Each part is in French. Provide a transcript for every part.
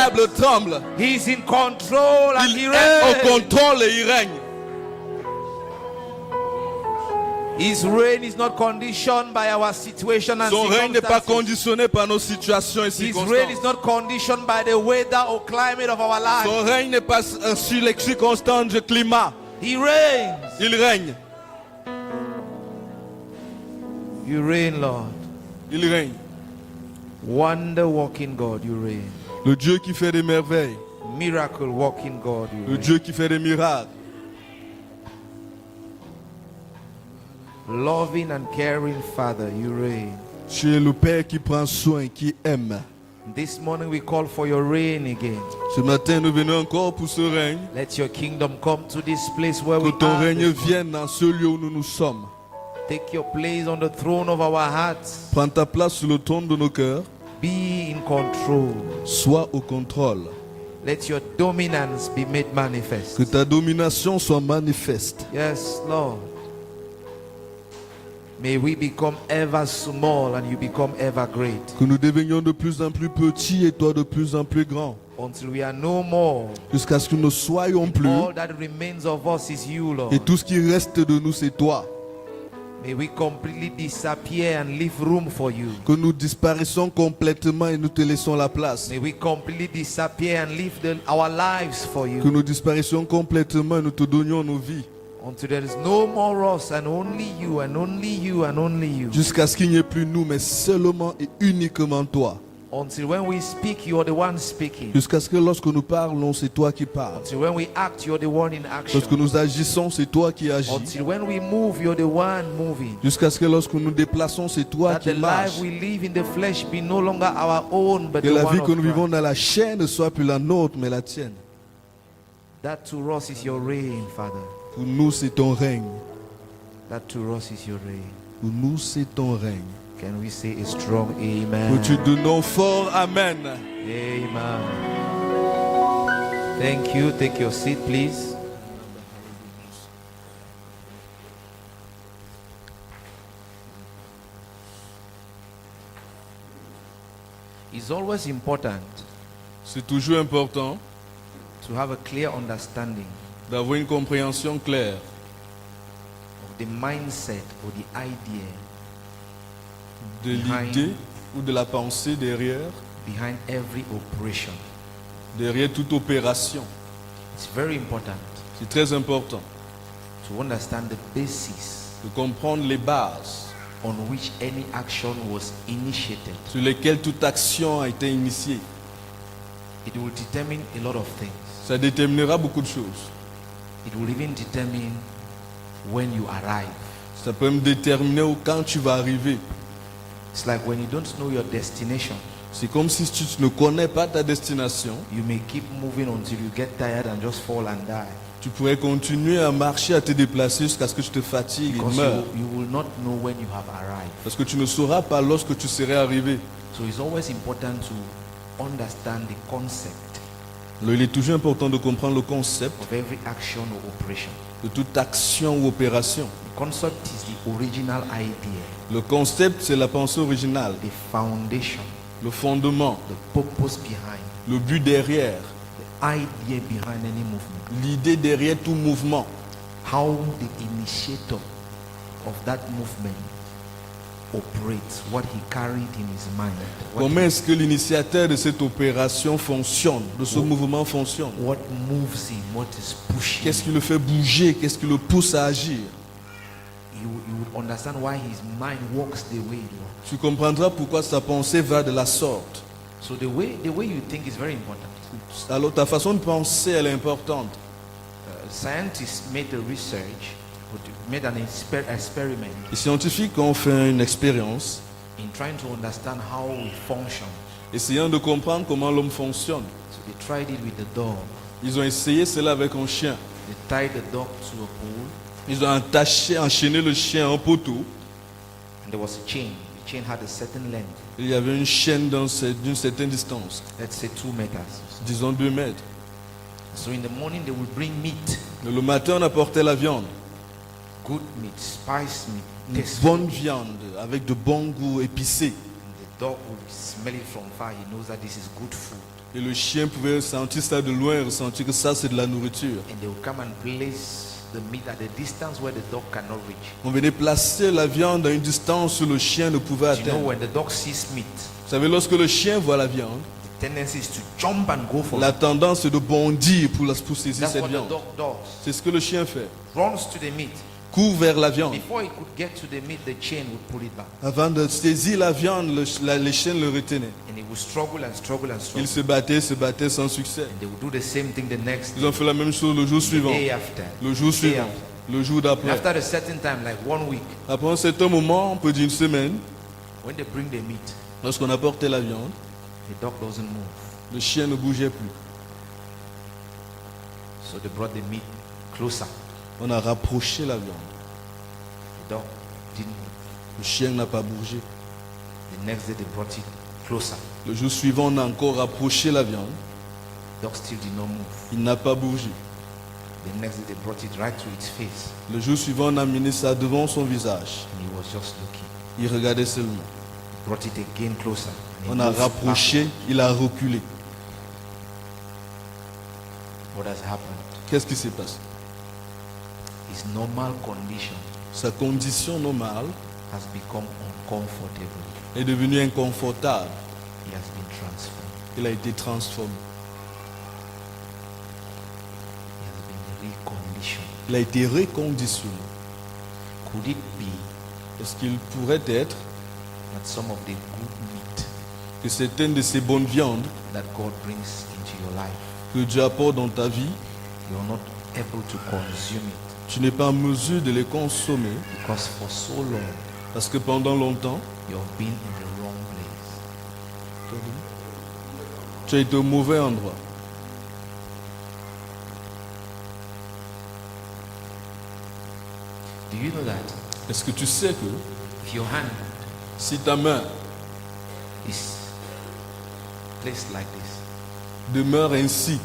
diable tremble. He's in control and he Il est au reigns. contrôle et il règne. His reign is not conditioned by our situation and Son règne n'est pas circumstances. conditionné par nos situations et His reign is circonstances. not conditioned by the weather or climate of our life. Son règne n'est pas sur les circonstances du climat. He reigns. Il règne. You reign, Lord. Il règne. Wonder working God, you reign. Le Dieu qui fait des merveilles. Miracle working God, you Le reign. Dieu qui fait des miracles. Loving and caring Father, you reign. Tu es le Père qui prend soin, qui aime. This morning we call for your reign again. Ce matin, nous venons encore pour ce règne. Let your kingdom come to this place where Que we ton are. règne this morning. vienne dans ce lieu où nous nous sommes. Take your place on the throne of our hearts. Prends ta place sur le trône de nos cœurs. Be in control. Sois au contrôle. Let your dominance be made manifest. Que ta domination soit manifeste. Yes, Lord. May we become ever small and you become ever great. Que nous devenions de plus en plus petits et toi de plus en plus grand. Until we are no more. Jusqu'à ce que nous ne soyons plus. All that remains of us is you, Lord. Et tout ce qui reste de nous, c'est toi. May we completely disappear and leave room for you. Que nous disparaissons complètement et nous te laissons la place. May we completely disappear and leave our lives for Que you. nous disparaissions complètement et nous te donnions nos vies. Until there is no more us and only you and only you and only you. Jusqu'à ce qu'il n'y ait plus nous, mais seulement et uniquement toi. Until when we speak, you are the one speaking. Jusqu'à ce que lorsque nous parlons, c'est toi qui parles. Until when we act, you are the one in action. Lorsque nous agissons, c'est toi qui agis. Until when we move, you're the one moving. Jusqu'à ce que lorsque nous déplaçons, c'est toi That qui the marches. life we live in the flesh be no longer our own, but Que the la one vie que of nous vivons Christ. dans la chair ne soit plus la nôtre, mais la tienne. That to us is your reign, Father. Pour nous, c'est ton règne. That to us is your reign. Pour nous, c'est ton règne. Can we say a strong Que amen? tu donnes fort, amen. Amen. Thank you. Take your seat, please. It's always important C'est toujours important to have a clear understanding d'avoir une compréhension claire of the mindset or the idea de l'idée ou de la pensée derrière every operation. toute opération. It's very important C'est très important to understand the basis de comprendre les bases on which any action was initiated. sur lesquelles toute action a été initiée. It will determine a lot of things. Ça déterminera beaucoup de choses. It will even determine when you arrive. Ça peut me déterminer quand tu vas arriver. It's like when you don't know your destination, C'est comme si tu ne connais pas ta destination. you may keep moving until you get tired and just fall and die. Tu pourrais continuer à marcher, à te déplacer jusqu'à ce que tu te fatigues et Because meurs. you will not know when you have arrived. Parce que tu ne sauras pas lorsque tu serais arrivé. So it's always important to understand the concept Alors, il est toujours important de comprendre le concept of every action or operation. de toute action ou opération. The concept is the original idea, Le concept, c'est la pensée originale, the foundation, le fondement, the purpose behind, le but derrière, the idea behind any movement. l'idée derrière tout mouvement. How the initiator of that movement operates, what he carried in his mind, Comment est-ce que l'initiateur de cette opération fonctionne, de ce mouvement fonctionne? what moves him, what is pushing. Qu'est-ce qui le fait bouger? Qu'est-ce qui le pousse à agir? You would understand why his mind works the way it works. Tu comprendras pourquoi sa pensée va de la sorte. So the way you think is very important. Alors ta façon de penser, elle est importante. Scientists made a research, made an experiment Les scientifiques ont fait une expérience, in trying to understand how we function. essayant de comprendre comment l'homme fonctionne. So they tried it with the dog. Ils ont essayé cela avec un chien. They tied the dog to a pole, Ils ont enchaîné le chien à un poteau. and there was a chain. The chain had a certain length, Il y avait une chaîne d'une certaine distance, let's say 2 meters. disons 2 mètres. So in the morning they would bring meat, Le matin, on apportait la viande. good meat, spice meat, Une tasteful. bonne viande avec de bons goûts épicés. The dog would smell it from far. He knows that this is good food. Et le chien pouvait sentir ça de loin et ressentir que ça c'est de la nourriture. And they would come and place the meat at a distance where the dog cannot reach. On venait placer la viande à une distance où le chien ne pouvait You know, atteindre. when the dog sees meat, Vous savez, lorsque le chien voit la viande, the tendency is to jump and go for la it. tendance est de bondir pour saisir That's cette what the viande. dog does. C'est ce que le chien fait. Runs to the meat. Court vers la viande. Before he could get to the meat, the chain would pull it back. Avant de saisir la viande, les chiens le retenaient. And he would struggle and struggle and struggle. Il se battait sans succès. And they would do the same thing the next Ils ont fait la même chose le jour the suivant, day after. le jour the day suivant, after. le jour And d'après. after a certain time, like 1 week, Après un certain moment, on peut dire une semaine, when they bring the meat, lorsqu'on apportait la viande, the dog doesn't move. le chien ne bougeait plus. So they brought the meat closer. On a rapproché la viande. The dog didn't move. Le chien n'a pas bougé. The next day they brought it closer. Le jour suivant, on a encore rapproché la viande. The dog still did not move. Il n'a pas bougé. The next day they brought it right to its face. Le jour suivant, on a amené ça devant son visage. And he was just looking. Il regardait seulement. Brought it again closer. And he On a moved rapproché, il a reculé. backward. What has happened? Qu'est-ce qui s'est passé? His normal condition Sa condition normale has become uncomfortable. est devenue inconfortable. He has been transformed. Il a été transformé. He has been reconditioned. Il a été reconditionné. Could it be Est-ce qu'il pourrait être that some of the good meat que certaines de ces bonnes viandes that God brings into your life, que Dieu apporte dans ta vie, you're not able to consume it tu n'es pas en mesure de les consommer because for so long parce que pendant longtemps, you've been in the wrong place? tu as été au mauvais endroit. Do you know that Est-ce que tu sais que if your hand si ta main is placed like this, demeure ainsi,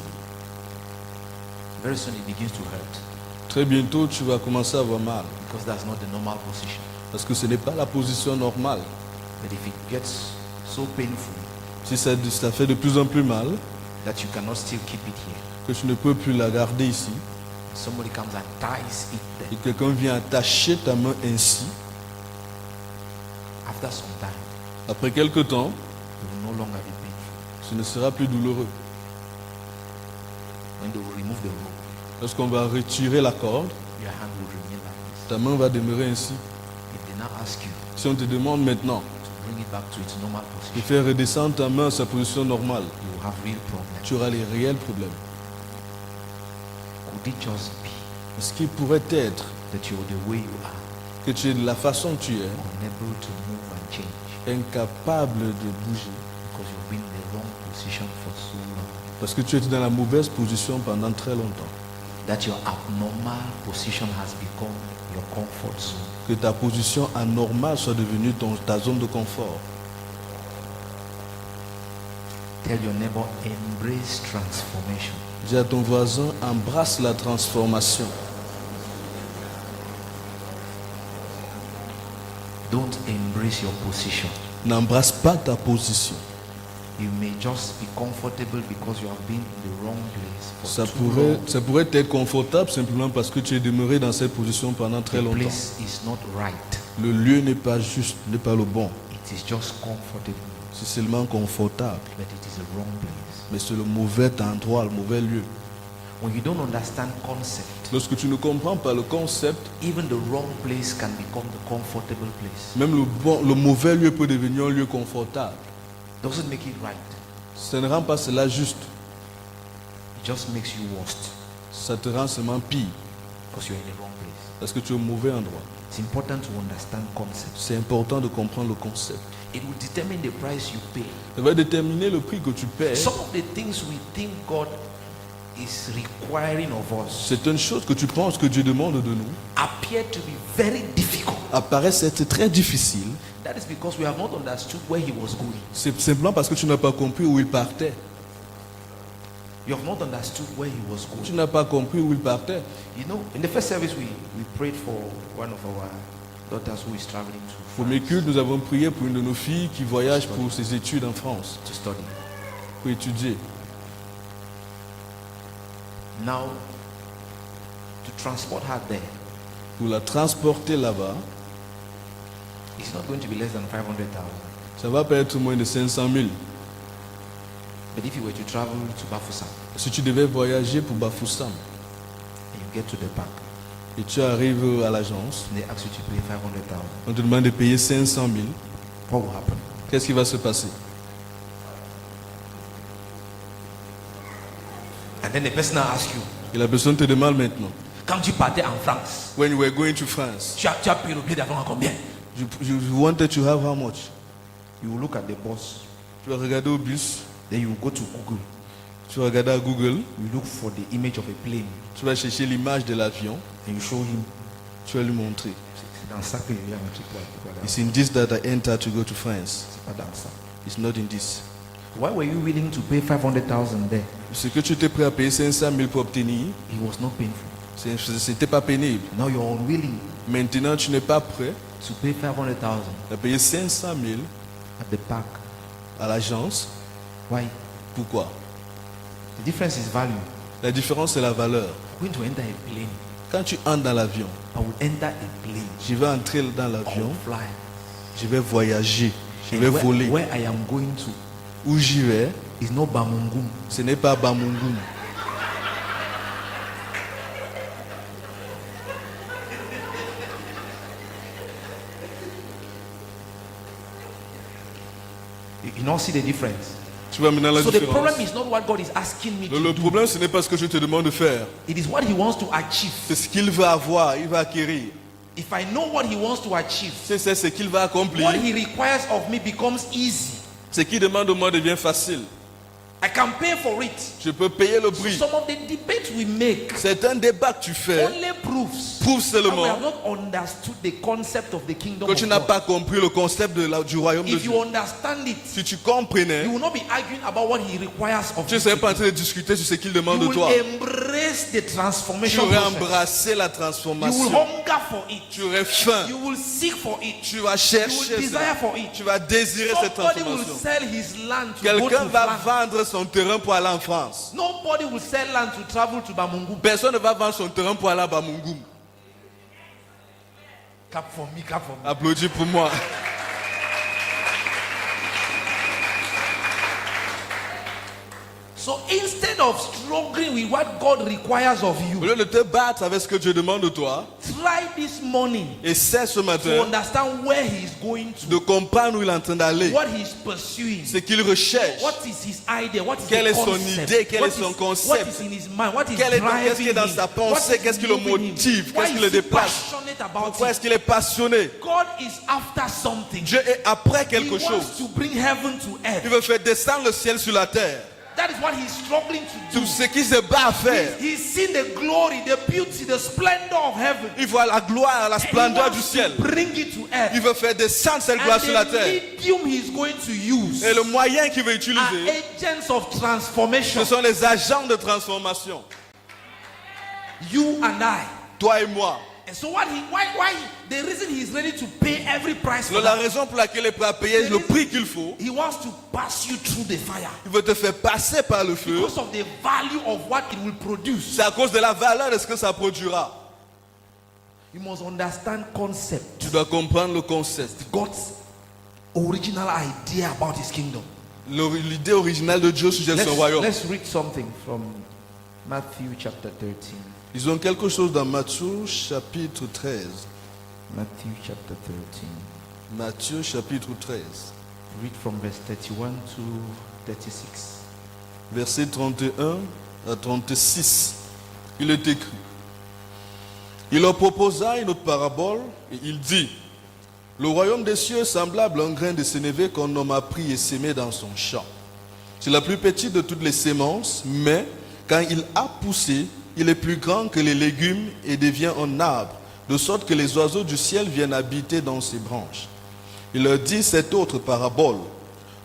very soon it begins to hurt très bientôt tu vas commencer à avoir mal because that's not the normal position. parce que ce n'est pas la position normale. But if it gets so painful Si ça fait de plus en plus mal, that you cannot still keep it here, que tu ne peux plus la garder ici, somebody comes and ties it et there. quelqu'un vient attacher ta main ainsi, After some time, après quelque temps, it will no longer be painful. ce ne sera plus douloureux. When they will remove the rope, Lorsqu'on va retirer la corde, your hand will remain like ta main va demeurer ainsi. this. If they now ask you Si on te demande maintenant to bring it back to its normal de position, faire redescendre ta main à sa position normale, you will have real problems. tu auras les réels problèmes. Could it just be Ce qui pourrait être that you're the way you are, que tu es de la façon que tu es, unable to move and change incapable de bouger, because you've been in the wrong position for so long? parce que tu étais dans la mauvaise position pendant très longtemps, That your abnormal position has become your comfort zone. que ta position anormale soit devenue ta zone de confort. Tell your neighbor, embrace transformation. Dis à ton voisin, embrasse la transformation. Don't embrace your position. N'embrasse pas ta position. You may just be comfortable because you have been in the wrong place for Ça too long. pourrait être confortable simplement parce que tu es demeuré dans cette position pendant très The longtemps. place is not right. Le lieu n'est pas juste, n'est pas le bon. It is just comfortable, C'est seulement confortable. but it is the wrong place. Mais c'est le mauvais endroit, le mauvais lieu. When you don't understand concept, Lorsque tu ne comprends pas le concept, even the wrong place can become the comfortable place. même le mauvais lieu peut devenir un lieu confortable. Doesn't make it right. Ça ne rend pas cela juste. It just makes you worst Ça te rend seulement pire because you're in the wrong place. parce que tu es au mauvais endroit. It's important to understand concepts. C'est important de comprendre le concept. It will determine the price you pay. Ça va déterminer le prix que tu paies. Some of the things we think God is requiring of us C'est une chose que tu penses que Dieu demande de nous. appear to be very difficult. Apparaissent être très difficile. That is because we have not understood where he was going. C'est simplement parce que tu n'as pas compris où il partait. You have not understood where he was Tu going. n'as pas compris où il partait. You know, in the first service we prayed for one of our daughters who is traveling to Au premier France culte, nous avons prié pour une de nos filles qui voyage pour ses études en France, to study. pour étudier. Now, to transport her there, Pour la transporter là-bas, it's not going to be less than 500,000. ça va pas être moins de 500 000. But if you were to travel to Bafoussam Si tu devais voyager pour Bafoussam and you get to the park, et tu arrives à l'agence, and they ask you to pay 500,000, on te demande de payer 500 000, what will happen? qu'est-ce qui va se passer? And then the person will ask you, Et la personne te demande maintenant, quand tu partais en France, when you were going to France, tu as payé le billet d'avion à combien? you wanted to have how much? You will look at the boss, Tu vas regarder au bus, then you will go to Google, tu vas regarder à Google, you look for the image of a plane, tu vas chercher l'image de l'avion, and you show him. tu vas lui montrer. C'est dans ça que je viens, c'est quoi, It's in this that I enter to go to France. c'est pas dans ça. It's not in this. Why were you willing to pay 500,000 there? Ce que tu étais prêt à payer 500 000 pour obtenir, It was not painful. c'était pas pénible. Now you're unwilling Maintenant, tu n'es pas prêt to pay 500,000 à payer 500 000 at the park. à l'agence. Why? Pourquoi? The difference is value. La différence, c'est la valeur. I'm going to enter a plane. Quand tu entres dans l'avion, I will enter a plane. je vais entrer dans I l'avion, will fly. je vais voyager, je And vais voler. where I am going to Où j'y vais, is not Bamungum. ce n'est pas Bamungum. You don't see the difference. Tu vois maintenant la So the différence. problem is not what God is asking me to Le do. problème, ce n'est pas ce que je te demande de faire. It is what He wants to achieve. C'est ce qu'il va avoir, il va acquérir. If I know what He wants to achieve, C'est ce qu'il va accomplir. what He requires of me becomes easy. Ce qu'il demande de moi devient facile. I can pay for it. Je peux payer le prix. Some of the debates we make C'est un débat que tu fais. only proves Prouve that we seulement have not understood the concept of the kingdom que of tu n'as God. pas compris le concept du royaume de If Dieu. you understand it, Si tu comprenais, you will not be arguing about what He requires of tu ne you. serais pas en train de discuter sur ce qu'il demande You de will toi. embrace the Tu transformation aurais process. embrassé la You will transformation. hunger for it. Tu aurais faim. You will seek for it. Tu vas You chercher will desire cela. for it. Tu vas désirer cette Somebody will transformation. sell his land to go Quelqu'un to va France. vendre son terrain pour aller en France. Nobody will sell land to travel to Bamungum. Personne ne va vendre son terrain pour aller à Bamungum. Clap for me, clap for me. Applaudis pour moi. So instead of struggling with what God requires of Au you, lieu de te battre avec ce que Dieu demande de toi, try this morning essaie ce to matin understand where he is going to, de comprendre où il est en train d'aller, what he is pursuing, ce qu'il recherche, what is his idea, what is Quelle the est son concept, idée, quel what est son is- concept, what is in his mind, what is qu'est-ce qui est dans driving sa him, pensée, what is qu'est-ce qui le moving him, motive, why qu'est-ce qui is le he déplace, passionate about pourquoi est-ce it. qu'il est passionné. God is after something. Dieu est après He quelque wants chose. to bring heaven to Il earth. veut faire descendre le ciel sur la terre. That is what he's struggling to do. Tout ce qu'il se bat à faire. He's seen the glory, the beauty, the splendor of heaven. Il voit la gloire, la And he splendeur wants du to ciel. bring it to earth. Il veut faire descendre cette gloire And sur la the terre. medium he's going to use Et le moyen qu'il veut are utiliser, agents of transformation. ce sont les agents de transformation. You and I. Toi et moi. And so why the reason he's ready to pay every price for La that, raison pour laquelle il est prêt à payer le prix qu'il faut, he wants to pass you through the fire il veut te faire passer par le feu. because of the value of what it will produce. C'est à cause de la valeur de ce que ça produira. You must understand concept. Tu dois comprendre le concept. God's original idea about his kingdom. L'idée originale de Dieu sur son royaume. Let's read something from Matthew chapter 13. Ils ont quelque chose dans Matthieu chapitre 13. Matthew chapter 13. Matthieu chapitre 13. Read from verse 31 to 36. Verset 31 à 36. Il est écrit. Il leur proposa une autre parabole et il dit: le royaume des cieux est semblable à un grain de sénévé qu'un homme a pris et sémé dans son champ. C'est la plus petite de toutes les semences, mais quand il a poussé, il est plus grand que les légumes et devient un arbre, de sorte que les oiseaux du ciel viennent habiter dans ses branches. Il leur dit cette autre parabole.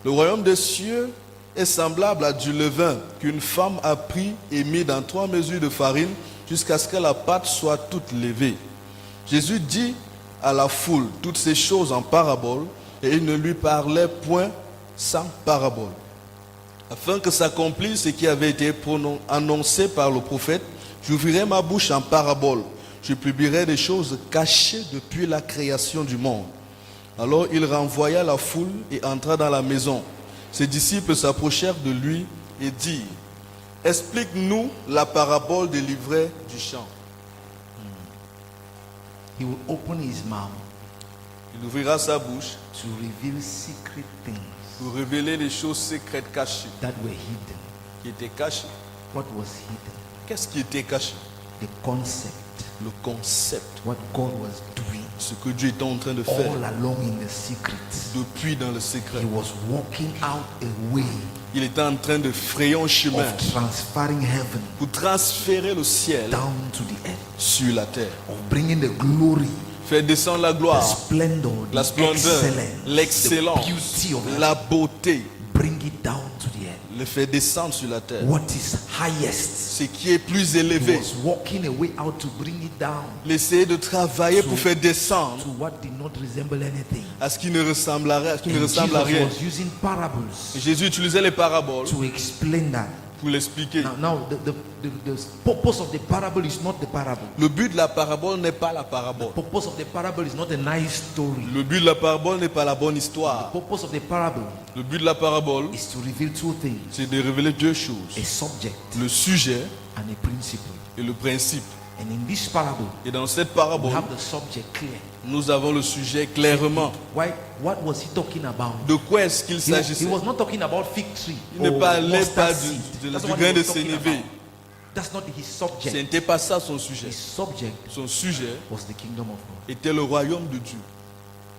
Le royaume des cieux est semblable à du levain qu'une femme a pris et mis dans 3 mesures de farine jusqu'à ce que la pâte soit toute levée. Jésus dit à la foule toutes ces choses en parabole et il ne lui parlait point sans parabole. afin que s'accomplisse ce qui avait été annoncé par le prophète. J'ouvrirai ma bouche en parabole. Je publierai des choses cachées depuis la création du monde. Alors il renvoya la foule et entra dans la maison. Ses disciples s'approchèrent de lui et dirent, explique-nous la parabole des livrets du champ. He will open his mouth Il ouvrira sa bouche to reveal secret things pour révéler les choses secrètes cachées, that were hidden. qui étaient cachées. What was hidden? Qu'est-ce qui était caché? The concept, Le concept, what God was doing ce que Dieu était en train de faire all along in the secret. depuis dans le secret. He was walking out a way Il était en train de frayer un chemin of transferring heaven pour transférer le ciel down to the earth, sur la terre. of bringing the glory, Faire descendre la the gloire, splendor, la the splendeur, excellence, the l'excellence, beauty of la heaven. beauté, Bring it down to the earth. le faire descendre sur la terre. What is highest? Ce qui est plus He élevé, was walking a way out to bring it down l'essayer de travailler pour faire descendre to what did not resemble anything. à ce qui ne ressemblerait, à ce qui ne And ressemble à Jesus rien. was using parables Et Jésus utilisait les paraboles to explain that. pour l'expliquer. Now the purpose of the parable is not the parable. Le but de la parabole n'est pas la parabole. The purpose of the parable is not a nice story. Le but de la parabole n'est pas la bonne The histoire. purpose of the parable Le but de la parabole, is to reveal two things: c'est de révéler deux choses. a subject Le sujet and a principle. et le principe. And in this parable, Et dans cette we parabole, have the subject clear. nous avons le sujet clairement. What was he talking about? De quoi est-ce qu'il He s'agissait? was not talking about fig tree. Il ne or parlait mustard pas seed. du That's what he grain de was talking sénévé. about. That's not his Ce subject. n'était pas ça son sujet. His subject Son sujet was the kingdom of God. était le royaume de Dieu.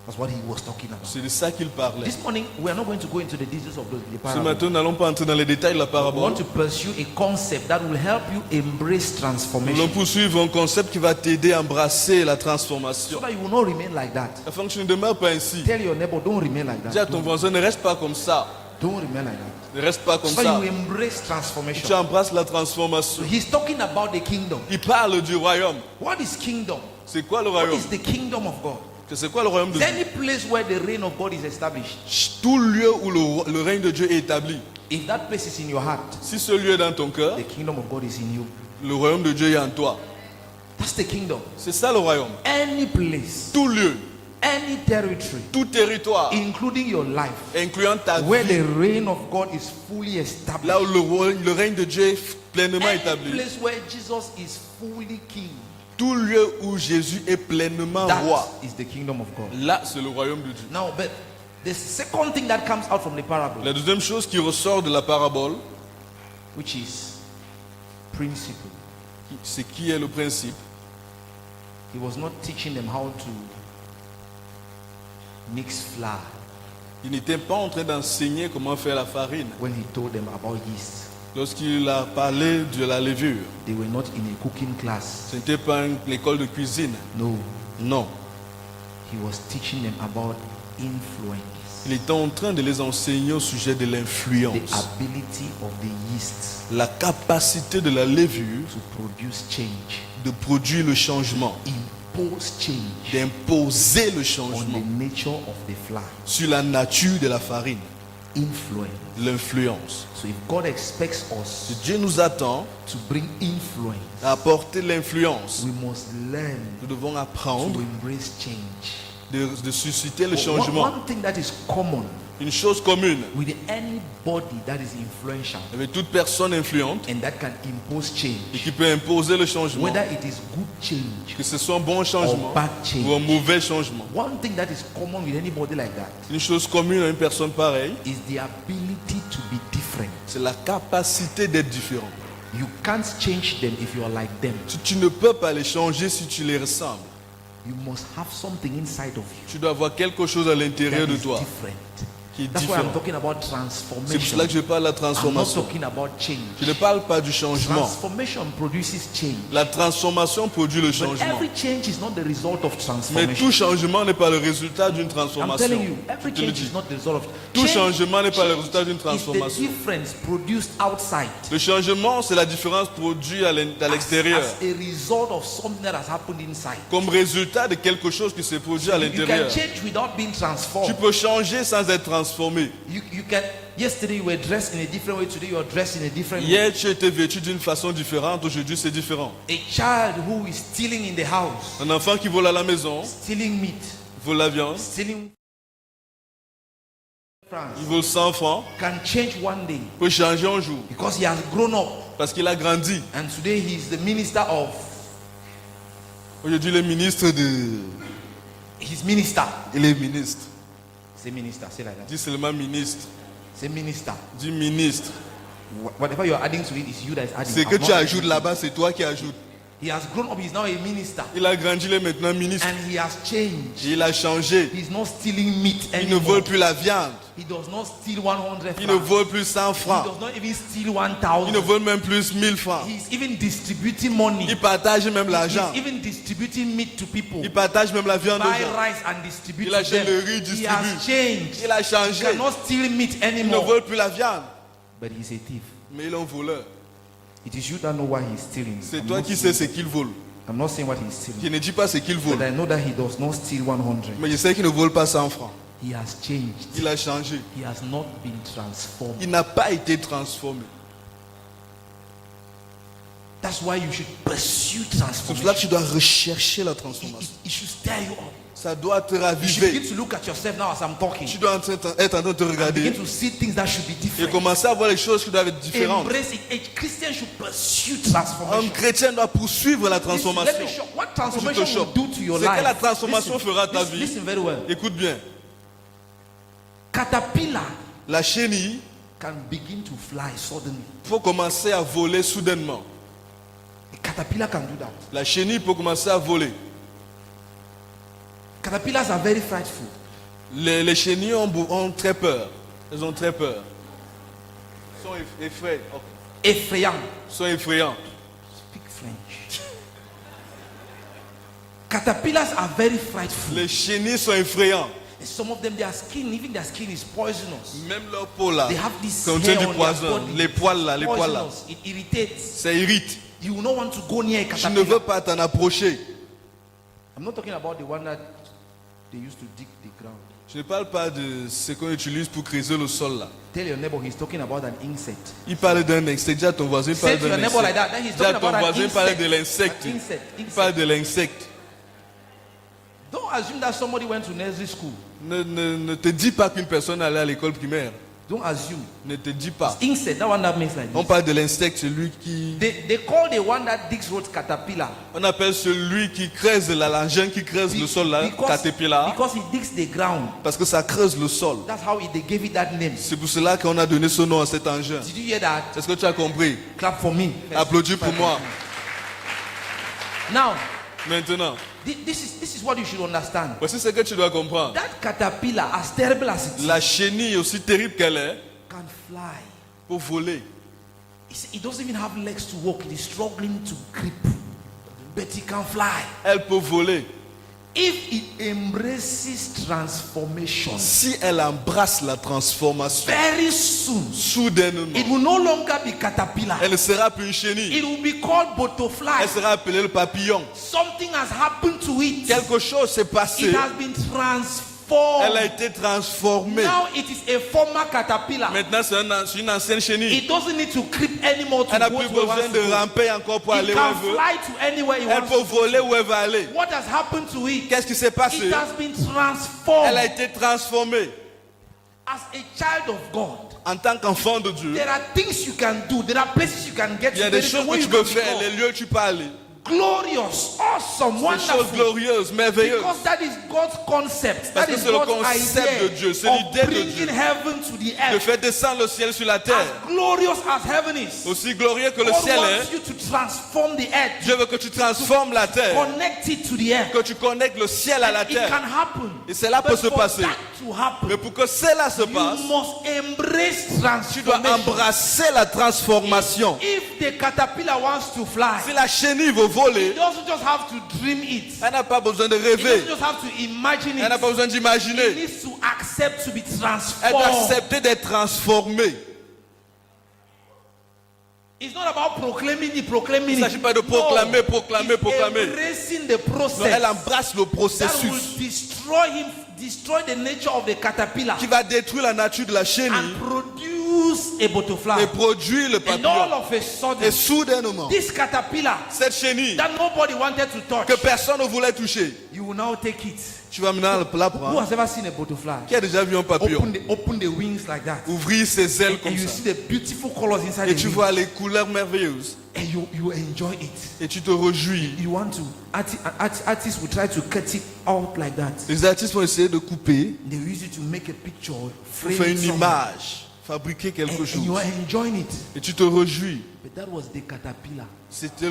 That's what he was talking about. C'est de ça qu'il parlait. This morning, we are not going to go into the details of the Ce parable. matin, nous n'allons pas entrer dans les détails de la We parabole. want to pursue a concept that will help you embrace Nous transformation, allons poursuivre un concept qui va t'aider à embrasser la so transformation. that you will not remain like that. Afin que tu ne demeures pas ainsi. Tell your neighbor, don't remain like Dis à that. ton voisin, ne reste pas comme ça. Don't remain like that. Ne reste pas comme So ça. you embrace Tu transformation. embrasses la transformation. He's talking about the kingdom. Il parle du royaume. What is kingdom? C'est quoi le What royaume? is the kingdom of God? C'est quoi le royaume de Is Dieu? any place where the reign of God is established? Tout lieu où le règne de Dieu est établi. If that place is in your heart, Si ce lieu est dans ton cœur, the kingdom of God is in you. le royaume de Dieu est en toi. That's the kingdom. C'est ça le royaume. Any place, Tout lieu, any territory, tout territoire, including your life, incluant ta where vie, the reign of God is fully là established. où le règne de Dieu est pleinement Any établi. place where Jesus is fully king. Tout lieu où Jésus est pleinement That roi, is the kingdom of God. là c'est le royaume de Dieu. Now, but the second thing that comes out from the parable, La deuxième chose qui ressort de la parabole, which is principle. c'est qui est le principe. He was not teaching them how to mix flour Il n'était pas en train d'enseigner comment faire la farine. when he told them about yeast. Lorsqu'il a parlé de la levure, They were not in a cooking class. ce n'était pas une école de cuisine. No, Non. he was teaching them about influence, Il était en train de les enseigner au sujet de the l'influence. ability of the yeast La capacité de la levure to produce change, de produire le changement, impose change d'imposer le on the changement nature of the flour. sur la nature de la farine, Influence. l'influence. So if God expects Si us Dieu nous attend to bring influence, à apporter l'influence, we must learn nous devons to apprendre embrace change. de susciter le One changement. thing that is common Une chose commune with anybody that is influential avec toute personne influente and that can impose et change, qui peut imposer le changement, whether it is good change que ce soit un bon changement or bad change. ou un mauvais changement. One thing that is common with anybody like that Une chose commune à une personne pareille, is the ability to be different. c'est la capacité d'être différent. You can't change them if you are like them. Tu ne peux pas les changer si tu les ressembles. You must have something inside of you Tu dois avoir quelque chose à l'intérieur that de is toi different. qui est That's why I'm différent. talking about C'est pour transformation. cela que je parle de la I'm not transformation. talking about Je ne change. parle pas du changement. Transformation produces change. La transformation produit le But changement. every change is not the result of Mais transformation. tout changement n'est pas le résultat d'une I'm transformation. telling you, every Je te le change dis. is not the result of Tout change. changement n'est pas le résultat d'une Is the transformation. difference produced outside Le changement, c'est la différence produite à l'extérieur. as a result of something that has happened inside. Comme résultat de quelque chose qui s'est produit à You can l'intérieur. change without being Tu transformed. peux changer sans être transformé. You can yesterday you were dressed in a different way, today you are dressed in a different way. Hier, tu étais vêtu d'une façon différente, aujourd'hui, c'est différent. A child who is stealing in the house, Un enfant qui vole à la maison, stealing meat, vole la viande, stealing francs, il vole 100 francs, can change one day peut changer un jour, because he has grown up, parce qu'il a grandi. and today he is the minister of Aujourd'hui, le ministre de... his minister. Il est ministre. Say minister, say like that. Dis seulement ministre. Say minister. Dis ministre. Whatever you are adding to it is you that is adding. C'est que I'm tu not ajoutes adding. là-bas, c'est toi qui ajoutes. He has grown up, he is now a minister, Il a grandi, il est maintenant ministre. and he has changed. Il a changé. He is not stealing meat Il ne anymore. vole plus la viande. He does not steal 100 Il ne francs. vole plus 100 He francs. does not even steal Il ne 1,000. vole même plus 1000 francs. He is even distributing money. Il partage même He l'argent. is even distributing meat to people. Il partage même la viande aux Buy gens. rice and distribute Il to achète le them. riz, He distribue. has changed. Il a He changé. cannot steal meat Il ne anymore. vole plus la viande. But he is a thief. Mais il est un voleur. It is you that know why he is stealing. C'est I'm toi not qui sais saying- ce qu'il vole. I'm not saying what he is stealing. Je ne dis pas ce qu'il But vole. I know that he does not steal 100. Mais je sais qu'il ne vole pas 100 francs. He has changed. Il a changé. He has not been transformed. Il n'a pas été transformé. That's why you should pursue C'est pour cela que tu transformation. dois rechercher la It, transformation. it should stir you up. Ça doit te You should raviver. begin to look at yourself now as I'm talking. Tu dois être en train de te And begin regarder to see things that should be et different. commencer à voir les choses qui doivent être différentes. Embrace it. A Christian should pursue Un transformation. chrétien doit poursuivre la Let transformation. me show what Je te transformation will choque. do to your C'est que la life. transformation fera ta vie. Listen very well. Écoute bien. Caterpillar La chenille, can begin to fly suddenly. il faut commencer à voler soudainement. A caterpillar can do that. La chenille peut commencer à voler. Caterpillars are very frightful. Les chenilles ont très peur. Elles ont très peur. Ils sont effrayés. Effrayant. Ils sont effrayants. Speak French. Caterpillars are very frightful. Les chenilles sont effrayants. Some of them, their skin, even their skin is poisonous. Même leur peau là They have this contient hair du on their poison. body. Les poils là, les poils là. Poisonous. It irritates. Ça irrite. You will not want to go near a Tu ne caterpillar. veux pas t'en approcher. I'm not talking about the one that they used to dig the ground. Je ne parle pas de ce qu'on utilise pour creuser le sol là. Tell your neighbor he's talking about an insect. Il parle d'un insecte. Dis à ton voisin, il Say parle to your d'un neighbor like insecte. that. Then he's Dis à talking ton about an voisin, il parle de insect. l'insecte. An insect. Il parle de l'insecte. Don't assume that somebody went to nursery school. Ne te dis pas qu'une personne allait à l'école primaire. Don't assume. Ne te dis pas. Insect, that one that makes like On this. parle de l'insecte, celui qui... They call the one that digs roads caterpillar. On appelle celui qui creuse l'engin qui creuse le sol là, caterpillar, because he digs the ground. parce que ça creuse le sol. That's how they gave it that name. C'est pour cela qu'on a donné ce nom à cet engin. Did you hear that? Est-ce que tu as compris? Clap for me. Applaudis pour moi. Now, Maintenant, this is what you should understand. voici ce que tu dois comprendre. That caterpillar, as terrible as it is, La chenille, aussi terrible qu'elle est, can fly. pour voler. It doesn't even have legs to walk. It is struggling to grip. But it can fly. Elle peut voler. If it embraces transformation, Si elle embrasse la transformation, very soon, soudainement, it will no longer be caterpillar. elle ne sera plus une chenille. It will be called butterfly. Elle sera appelée le papillon. Something has happened to it. Quelque chose s'est passé. It has been transformed. Elle a été transformée. Now it is a former caterpillar. Maintenant, c'est une ancienne chenille. It doesn't need to creep anymore to Elle n'a go plus to where it besoin wants de to go. ramper encore pour It aller où can elle veut. fly to anywhere it Elle wants peut to go. voler où elle va aller. What has happened to it? Qu'est-ce qui s'est passé? It has been transformed. Elle a été transformée. As a child of God, En tant qu'enfant de Dieu, there are things you can do. There are places you can get il y a to. des There is choses a way que you tu peux can faire, go. les lieux où tu peux aller. Glorious, awesome, Des choses wonderful. glorieuses, merveilleuses. Because that is God's concept. Parce That que is c'est le God's concept idea de Dieu, c'est of l'idée de bringing Dieu. heaven to the De earth. faire descendre le ciel sur la terre. As glorious as heaven is, Aussi glorieux que le God ciel wants est, you to transform the earth, Dieu veut que tu transformes la terre. connect it to the earth. Que tu connectes le ciel à la And it terre. can happen. Et cela peut But se for passer. that to happen, Mais pour que cela se you passe, must embrace tu dois transformation. embrasser la transformation. If the caterpillar wants to fly, Si la chenille veut he voler, doesn't just have to dream it. elle n'a pas besoin de He rêver. doesn't just have to imagine Elle n'a pas it. besoin He d'imaginer. needs to accept to be Elle doit transformed. accepter d'être transformée. It's not about proclaiming it, Il proclaiming ne it. s'agit pas de proclamer, No. proclamer, It's proclamer. embracing the Non, elle process embrasse le that will processus destroy him, destroy the nature of the caterpillar qui va détruire la nature de la chenille and produce a butterfly. et produire le And all papillon. of a sudden, Et soudainement, this caterpillar cette chenille that nobody wanted to touch, que personne ne voulait toucher, you will now take it. tu vas maintenant la Who prendre. has ever seen a butterfly? Qui a déjà vu un papillon Open the wings like that. ouvrir ses ailes And comme you ça? see the beautiful colors inside Et the tu wings. vois les couleurs merveilleuses. And you enjoy it. Et tu te réjouis. You want to, artists will try to cut it out like that. Les artistes vont essayer de couper They use it to make a picture, pour frame faire it une somewhere. image, fabriquer quelque And you chose. are enjoying it. Et tu te réjouis. But that was the caterpillar C'était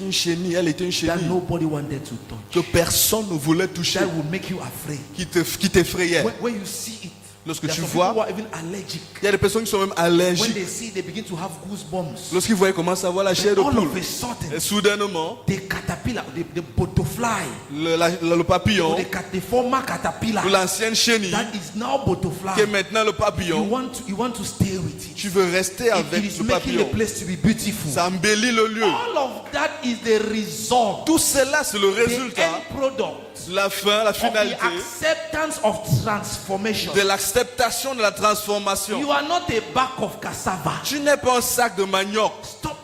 une chenille, elle était une that chenille nobody wanted to touch. que personne ne voulait toucher, That will make you afraid. qui t'effrayait. When you see it, Lorsque there are tu some vois, people who are even allergic. il y a des personnes qui sont même When allergiques. they see, they begin to have goosebumps. Lorsqu'ils voient, ils commencent à avoir la chair de All poule. of a sudden, Et soudainement, the caterpillar, the butterfly, le papillon, the former caterpillar, ou l'ancienne chenille, that is now qui est butterfly, maintenant le you papillon, want to stay with it. tu veux rester It avec is le making the papillon. place to be beautiful. Ça embellit le lieu. All of that is the result, Tout cela, c'est le the résultat, end product la fin, la of the finalité acceptance of transformation. de l'acceptation de la transformation. You are not a bag of cassava. Tu n'es pas un sac de manioc. Stop.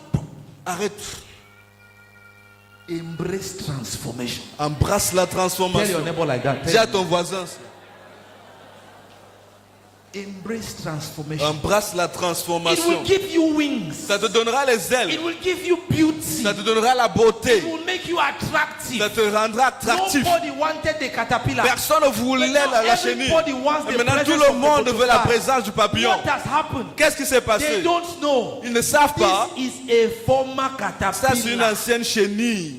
Arrête. Embrace transformation. Embrasse la Tell your transformation. neighbor like that. Dis à ton voisin, Embrace transformation. embrasse la It will transformation. give you wings. Ça te donnera les ailes. It will give you beauty. Ça te donnera la It beauté. will make you attractive. Ça te rendra attractif. Nobody wanted the caterpillar. Personne ne voulait But now la chenille. everybody wants Et the maintenant, tout presence le of the monde veut la butterfly. présence du papillon. What has happened? Qu'est-ce qui s'est They passé? don't know. Ils ne savent pas. This is a former Ça, c'est une caterpillar. ancienne chenille.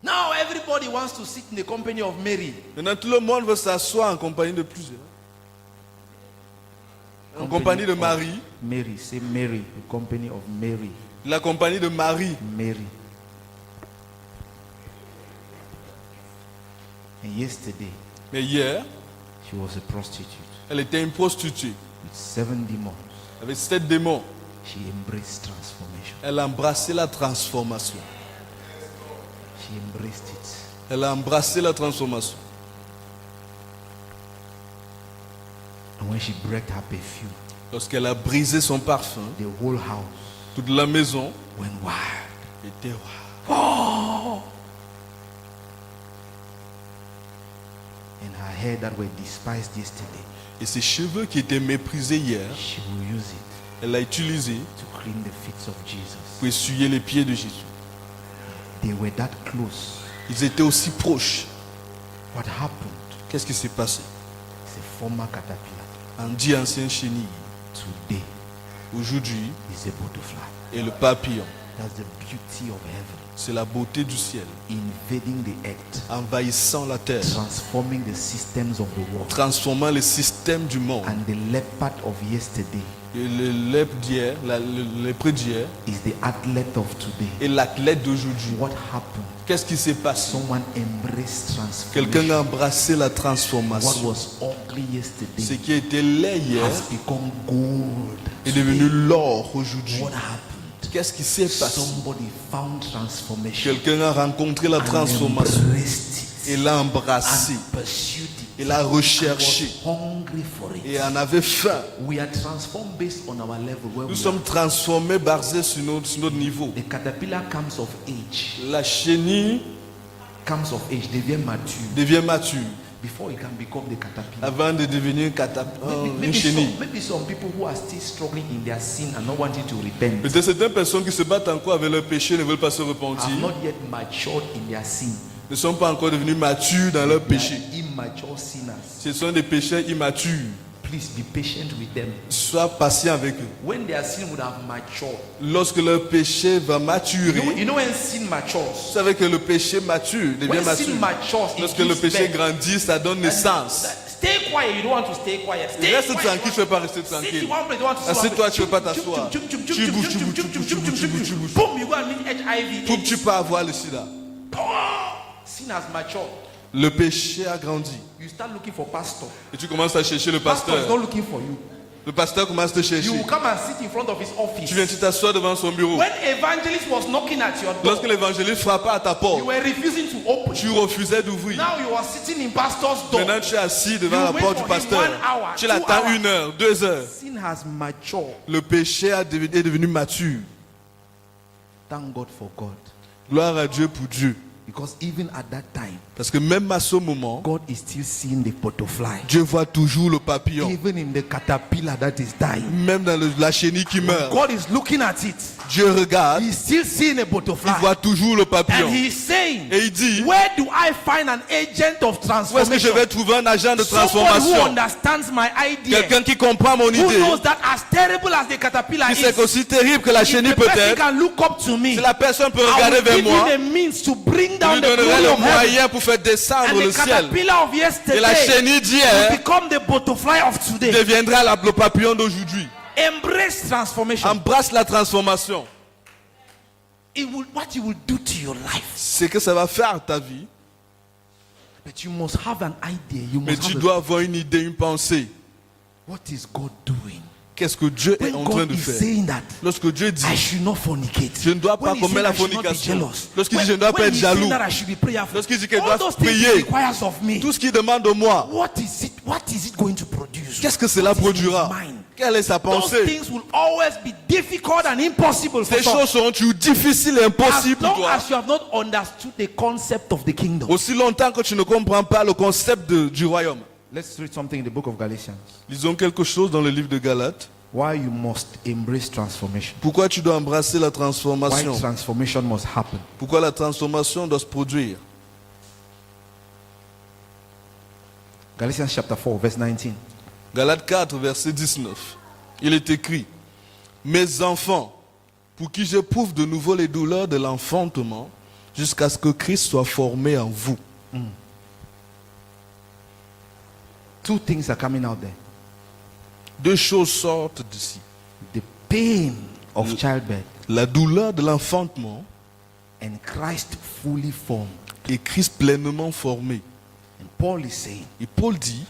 Now everybody wants to sit in the company of Mary. Maintenant, tout le monde veut s'asseoir en compagnie de plusieurs. En compagnie de Marie. Mary, say Mary, the company of Mary. La compagnie de Marie. Mary. And yesterday, Mais hier, she was a prostitute elle était une prostituée. with 7 demons. Avec 7 démons. She embraced transformation. Elle a embrassé la transformation. She embraced it. Elle a embrassé la transformation. And when she breathed her perfume, Lorsqu'elle a brisé son parfum, the whole house toute la maison went wild. était wow. And her hair that were despised yesterday, Et ses cheveux qui étaient méprisés hier, she will use it elle l'a utilisé to clean the feet of Jesus. pour essuyer les pieds de Jésus. They were that close. Ils étaient aussi proches. What happened? Qu'est-ce qui s'est passé? It's a former caterpillar. On dit ancienne chenille. Today Aujourd'hui, is a butterfly. et le papillon, That's the beauty of heaven. c'est la beauté du ciel, Invading the earth, envahissant la terre, transforming the systems of the world. transformant les systèmes du monde. And the leopard of yesterday Et le lèpre d'hier, le lépreux d'hier is the athlete of today. et l'athlète d'aujourd'hui. What happened? Qu'est-ce qui s'est passé? Someone embraced transformation. Quelqu'un a embrassé la What transformation. was ugly Ce yesterday qui était laid hier has become gold. est devenu l'or aujourd'hui. What happened? Qu'est-ce qui s'est passé? Somebody found transformation Quelqu'un a rencontré la and transformation embraced it et l'a embrassé and pursued it. et l'a And recherché was hungry for it. et en avait faim. We are transformed based on our level where Nous we sommes transformés basés sur notre niveau. are. The caterpillar comes of age. La chenille Comes of age. Devient mature. devient mature Before it can become the caterpillar. avant de devenir une chenille. Maybe some people who are still struggling in their sin and not wanting to repent Peut-être certaines personnes qui se battent encore avec leur péché ne veulent pas se have repentir, not yet matured in their sin. ne sont pas encore devenus matures dans leur They are péché. immature sinners. Ce sont des pécheurs immatures. Please be patient with them. Sois patient avec eux. When their sin would have matured. Lorsque leur péché va maturer, You know when sin vous matures. savez que le péché mature, devient When mature. sin matures, it Lorsque le gives péché birth. grandit, ça donne naissance. Stay quiet. You don't want to stay quiet. Stay Reste quiet. tranquille, tu ne veux pas rester Sit tranquille. in one place, you want to sit Assieds-toi, one tu ne veux pas place. t'asseoir. Chum, chum, chum, Tu chum, bouges, chum, tu bouges, chum, tu chum, bouges, chum, tu chum, bouges, chum, tu bouges. Boom, you go and meet HIV. Pour que tu peux avoir le sida. Sin has matured. Le péché a grandi. You start looking for pastor. Et tu commences à chercher le Pastor is pasteur. not looking for you. Le pasteur commence à te You chercher. will come and sit in front of his office. Tu viens, tu t'assois devant son bureau. When evangelist was knocking at your door, Lorsque l'évangéliste frappait à ta you porte, were refusing to open. tu refusais d'ouvrir. Now you are sitting in pastor's door. Maintenant, tu es assis devant You la wait porte du for him pasteur. 1 hour, Tu 2 l'attends hours. 1 heure, 2 heures. Sin has matured. Le péché est devenu mature. Thank God for God. Gloire à Dieu pour Dieu. Because even at that time, Parce que même à ce moment, God is still seeing the butterfly. Dieu voit toujours le papillon. Even in the caterpillar that is dying, Même dans la chenille qui meurt, God is looking at it. Dieu regarde, He's still seeing a il butterfly. voit toujours le And papillon. he's saying, Et il dit, where do I find an agent of où est-ce que je transformation? vais trouver un agent de Someone who transformation? understands my idea. Quelqu'un qui comprend mon Who idée, knows that as terrible as the caterpillar qui sait is, qu'aussi terrible que la if chenille the peut person être, can look up to me, si la personne peut I regarder will vers give moi, him a means to bring je down lui the donnerai glory le of heaven. moyen pour faire descendre And le the ciel. caterpillar of Et la yesterday chenille will d'hier become the butterfly of today. deviendra le papillon d'aujourd'hui. Embrace transformation. Embrasse la transformation. What it will do to your life. C'est que ça va faire à ta vie, But you must have an idea. You mais must tu have dois avoir une idée, une pensée. what is God doing? Qu'est-ce que Dieu est When en train God de is faire? saying that Lorsque Dieu dit, I should not fornicate. je ne dois pas When he commettre said la I should not be fornication. jealous. Lorsqu'il dit, je ne dois pas When être he's saying jaloux. that I should be prayerful. Lorsqu'il dit qu'elle All doit those things he prier. requires of me. Tout ce qu'il demande de moi, What is it going to produce? qu'est-ce que cela What is in his produira? mind? Quelle est sa Those pensée? things will always be difficult and impossible for Ces some. choses seront toujours difficiles et As impossibles pour long toi. as you have not understood the concept of the kingdom. Aussi longtemps que tu ne comprends pas le concept du royaume. Let's read something in the book of Galatians. Lisons quelque chose dans le livre de Galates. Why you must embrace transformation. Pourquoi tu dois embrasser la Why transformation? transformation must happen. Pourquoi la transformation doit se produire? Galatians chapter 4, verse 19. Galates 4, verset 19. Il est écrit, mes enfants, pour qui j'éprouve de nouveau les douleurs de l'enfantement, jusqu'à ce que Christ soit formé en vous. Two things are coming out there. Deux choses sortent d'ici. The pain of childbirth La douleur de l'enfantement and Christ fully formed. et Christ pleinement formé. And Paul is saying, Et Paul dit,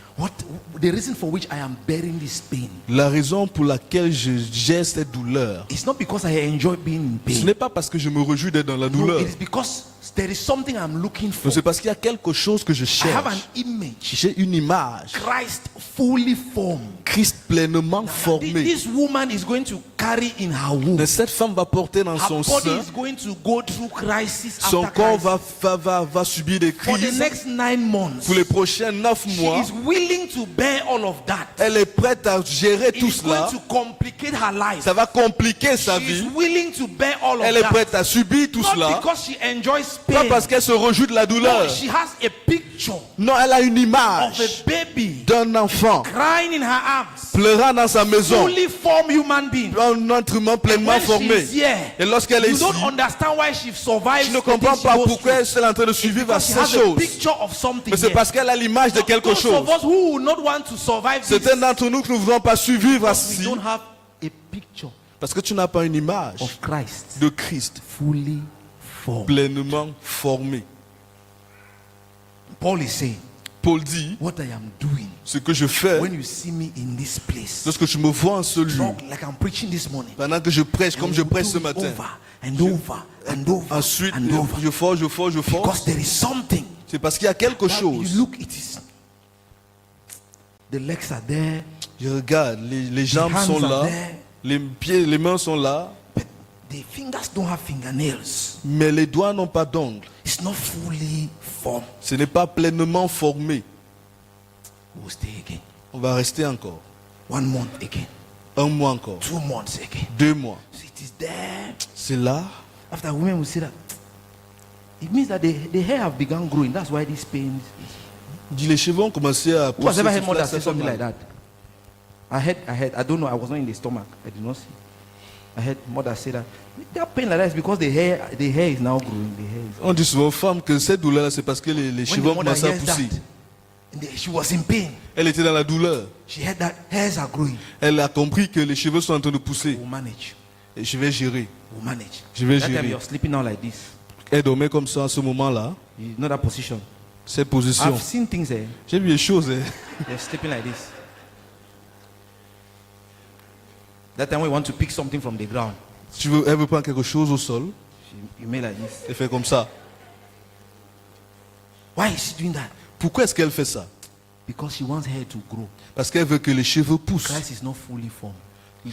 the reason for which I am bearing this pain la raison pour laquelle j'ai cette douleur, is not because I enjoy being in ce pain. n'est pas parce que je me réjouis d'être dans la No, douleur. it is because there is something I'm looking for. Non, c'est parce qu'il y a quelque chose que je I have an cherche. image. J'ai une image. Christ fully formed. Christ pleinement formé. This woman is going to carry in her womb. Mais cette femme va porter dans Her son body sein. is going to go through crisis Son after corps crisis. va subir des For the crises. next 9 months, Pour les prochains 9 she mois, is willing to bear all of that. elle est prête à gérer It tout is going cela. to complicate her life. Ça va compliquer sa She is vie. willing to bear all of Elle est that. prête à subir tout Not cela. because she enjoys Pas pain. parce qu'elle se réjouit de la No, douleur. she has a picture Non, elle a une of image a baby d'un enfant crying in her arms. pleurant dans sa maison. Fully formed human being. Un être humain pleinement When she formé. is here, Et lorsqu'elle est you ici, don't understand why she survives. je ne comprends pas pourquoi elle est en train de survivre à She ces has a choses. picture of something. Mais c'est here. parce qu'elle a l'image de quelque Those chose. of us who will not want to survive this, Certains d'entre nous qui ne voulons pas survivre we ainsi. don't have a picture Parce que tu n'as pas une image of Christ de Christ fully formed. pleinement formé. Paul is saying, Paul dit, what I am doing, ce que je fais, when you see me in this place, lorsque tu me vois en ce lieu, talk like I'm preaching this morning, pendant que je prêche comme je prêche ce matin, over and over and over ensuite and over, je force, because there is something. c'est parce qu'il y a quelque That chose. you look, it is the legs are there, Je regarde, les jambes hands sont are là, there. les pieds, les mains sont là, but the fingers don't have fingernails. mais les doigts n'ont pas d'ongles. It's not fully formed. Ce n'est pas pleinement formé. We'll stay again. On va rester encore. 1 month again. 1 mois encore. 2 months again. 2 mois. So it is there. C'est là. After women will say that, it means that the hair have begun growing. That's why this pain. Dit les cheveux ont commencé à Who has pousser. ever heard c'est mother là, say ça fait something mal. like that? I don't know. I was not in the stomach. I did not see. I heard mother say that. That pain like that is because the hair is now growing. The hair is. On dit souvent aux femmes que cette douleur-là, c'est parce que les When cheveux the ont mother commencé à hears pousser. that, she was in pain. Elle était dans la douleur. She heard that hairs are growing. Elle a compris que les cheveux sont en train de pousser. We'll manage. Et je vais gérer. We'll manage. Je vais That time gérer. you're sleeping now like this. Elle dormait comme ça à ce moment-là. You know that position. Cette position. I've seen things there. J'ai vu les choses. Hein. They're sleeping like this. That time when you want to pick something from the ground, Si elle veut prendre quelque chose au sol, you make like this. elle fait comme ça. Why is she doing that? Pourquoi est-ce qu'elle fait ça? Because she wants hair to grow. Parce qu'elle veut que les cheveux poussent. Christ is not fully formed.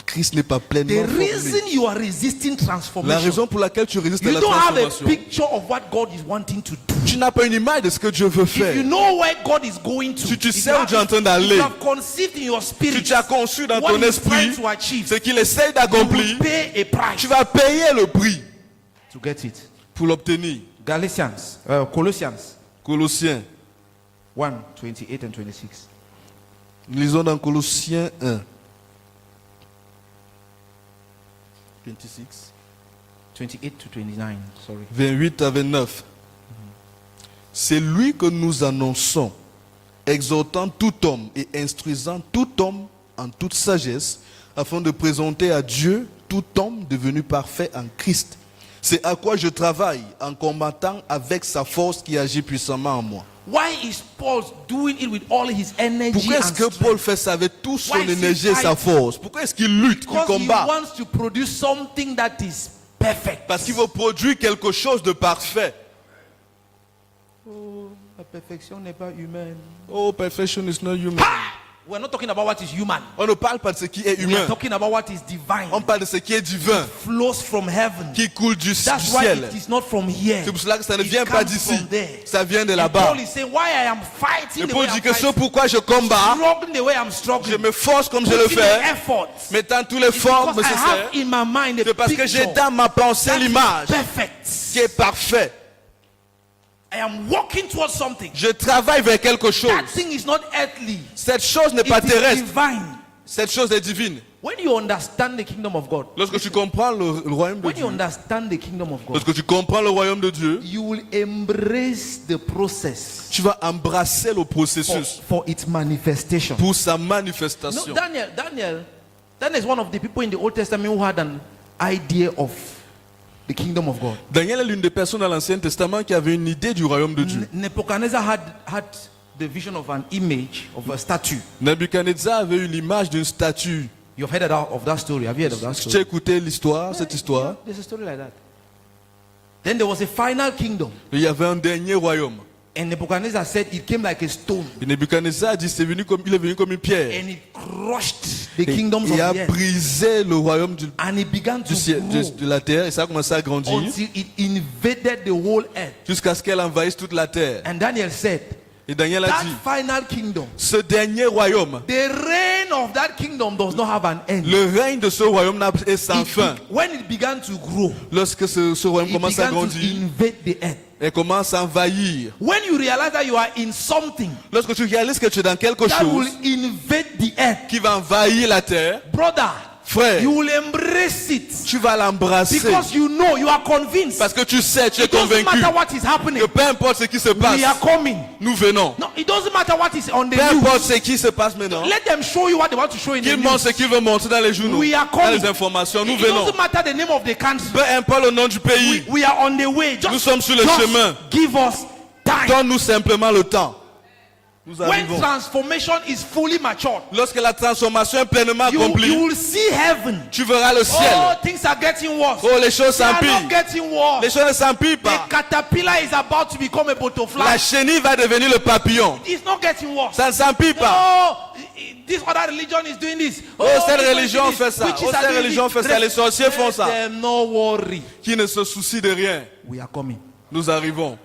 Christ n'est pas pleinement The formé. reason you are resisting La transformation, raison pour laquelle tu résistes à you la don't have a transformation, picture of what God is wanting to do. tu n'as pas une image de ce que Dieu veut If you faire. know where God is going to, Si tu if sais you où have- Dieu est en train if d'aller, you have conceived in your spirit Si tu as conçu dans what ton he's trying esprit to achieve, ce qu'il essaye you d'accomplir, will pay a price tu vas payer le prix to get it. pour l'obtenir. Colossians Colossiens. 1, 28 and 26. Lisons dans Colossiens 1. 26. 28 to 29, sorry. 28 à 29. C'est lui que nous annonçons, exhortant tout homme et instruisant tout homme en toute sagesse, afin de présenter à Dieu tout homme devenu parfait en Christ. C'est à quoi je travaille en combattant avec sa force qui agit puissamment en moi. Why is Paul doing it with all his energy Pourquoi est-ce and que strength? Paul fait ça avec toute son Why is he énergie et sa fighting? force? Pourquoi est-ce qu'il lutte, qu'il Because he combat? wants to produce something that is perfect. Parce qu'il veut produire quelque chose de parfait. Oh, la perfection n'est pas humaine. Oh, perfection is not human. We're not talking about what is human. On ne parle pas de ce qui est We are humain. talking about what is divine. On parle de ce qui est divin, Flows from heaven. qui coule du That's why ciel. it is not from here. C'est pour cela que ça ne It vient pas comes d'ici. from there. Ça vient de And là-bas. Paul is saying, why I am fighting Et the way Paul dit I'm que ce fighting, pourquoi je combats, struggling the way I'm je struggling, me force comme je le putting the fais, effort, mettant tous les formes because I nécessaires. have in my mind a C'est parce que j'ai picture dans ma pensée that is l'image perfect. qui est parfaite. I am walking towards something. Je travaille vers quelque chose. That thing is not earthly. Cette chose n'est pas It is terrestre. divine. Cette chose est divine. When you understand the kingdom of God, Lorsque tu comprends le royaume de when you Dieu, understand the kingdom of God, lorsque tu comprends le royaume de Dieu, you will embrace the process tu vas embrasser le processus for its manifestation. pour sa No, manifestation. Daniel is one of the people in the Old Testament who had an idea of the kingdom of God. Daniel est l'une des personnes dans l'Ancien Testament qui avait une idée du royaume de Dieu. Nebuchadnezzar had the vision of an image of a statue. Nebuchadnezzar avait une image d'une statue. You've heard of that story. Have you heard of that Tu as story? écouté l'histoire, cette histoire? There's a story like that. Then there was a final kingdom. Il y avait un dernier royaume. And Nebuchadnezzar said it came like a stone. Et Nebuchadnezzar a dit il est venu comme une pierre. And it crushed the Et kingdoms of il a the earth. brisé le royaume And it began to du ciel, grow de la terre et ça a commencé à grandir until it invaded the whole earth. jusqu'à ce qu'elle envahisse toute la terre. And Daniel said, Et Daniel a that dit, final kingdom, ce dernier royaume, the reign of that kingdom does not have an end. le règne de ce royaume est sans fin. When it began to grow, Lorsque ce royaume it commence à began to grandir, invade the earth. elle commence à envahir. When you realize that you are in something Lorsque tu réalises que tu es dans quelque that will chose invade the earth, qui va envahir la terre, brother, frère, you will embrace it tu vas l'embrasser. because you know, you are convinced. Parce que tu sais, tu es It doesn't convaincu matter what is happening. que peu importe ce qui se passe, We are coming. nous venons. No, it doesn't matter what is on the Peu importe news. ce qui se passe maintenant, Let them show you what they want to show in the qu'ils montrent ce news. qu'ils veulent montrer dans les journaux, We are dans coming. les informations, nous It venons. doesn't matter the name of the country. Peu importe le nom du pays, We are on the way. nous sommes sur le just chemin. give us time. Donne-nous simplement le temps. Nous When arrivons. transformation is fully matured, Lorsque la transformation est pleinement you accomplie, will see heaven. tu verras le Oh, ciel. things are getting worse. Oh, les choses They are s'empilent. not getting worse. Les choses ne s'empilent The pas. caterpillar is about to become a butterfly. La chenille va devenir le papillon. It's not getting worse. Ça ne s'empile pas. Oh, this other religion is doing this. Oh, cette this one is religion doing fait this. ça. Witches Oh, are cette doing religion this. fait ça. Les sorciers font ça. Let them not worry. Qui ne se soucie de rien. We are coming. Nous arrivons.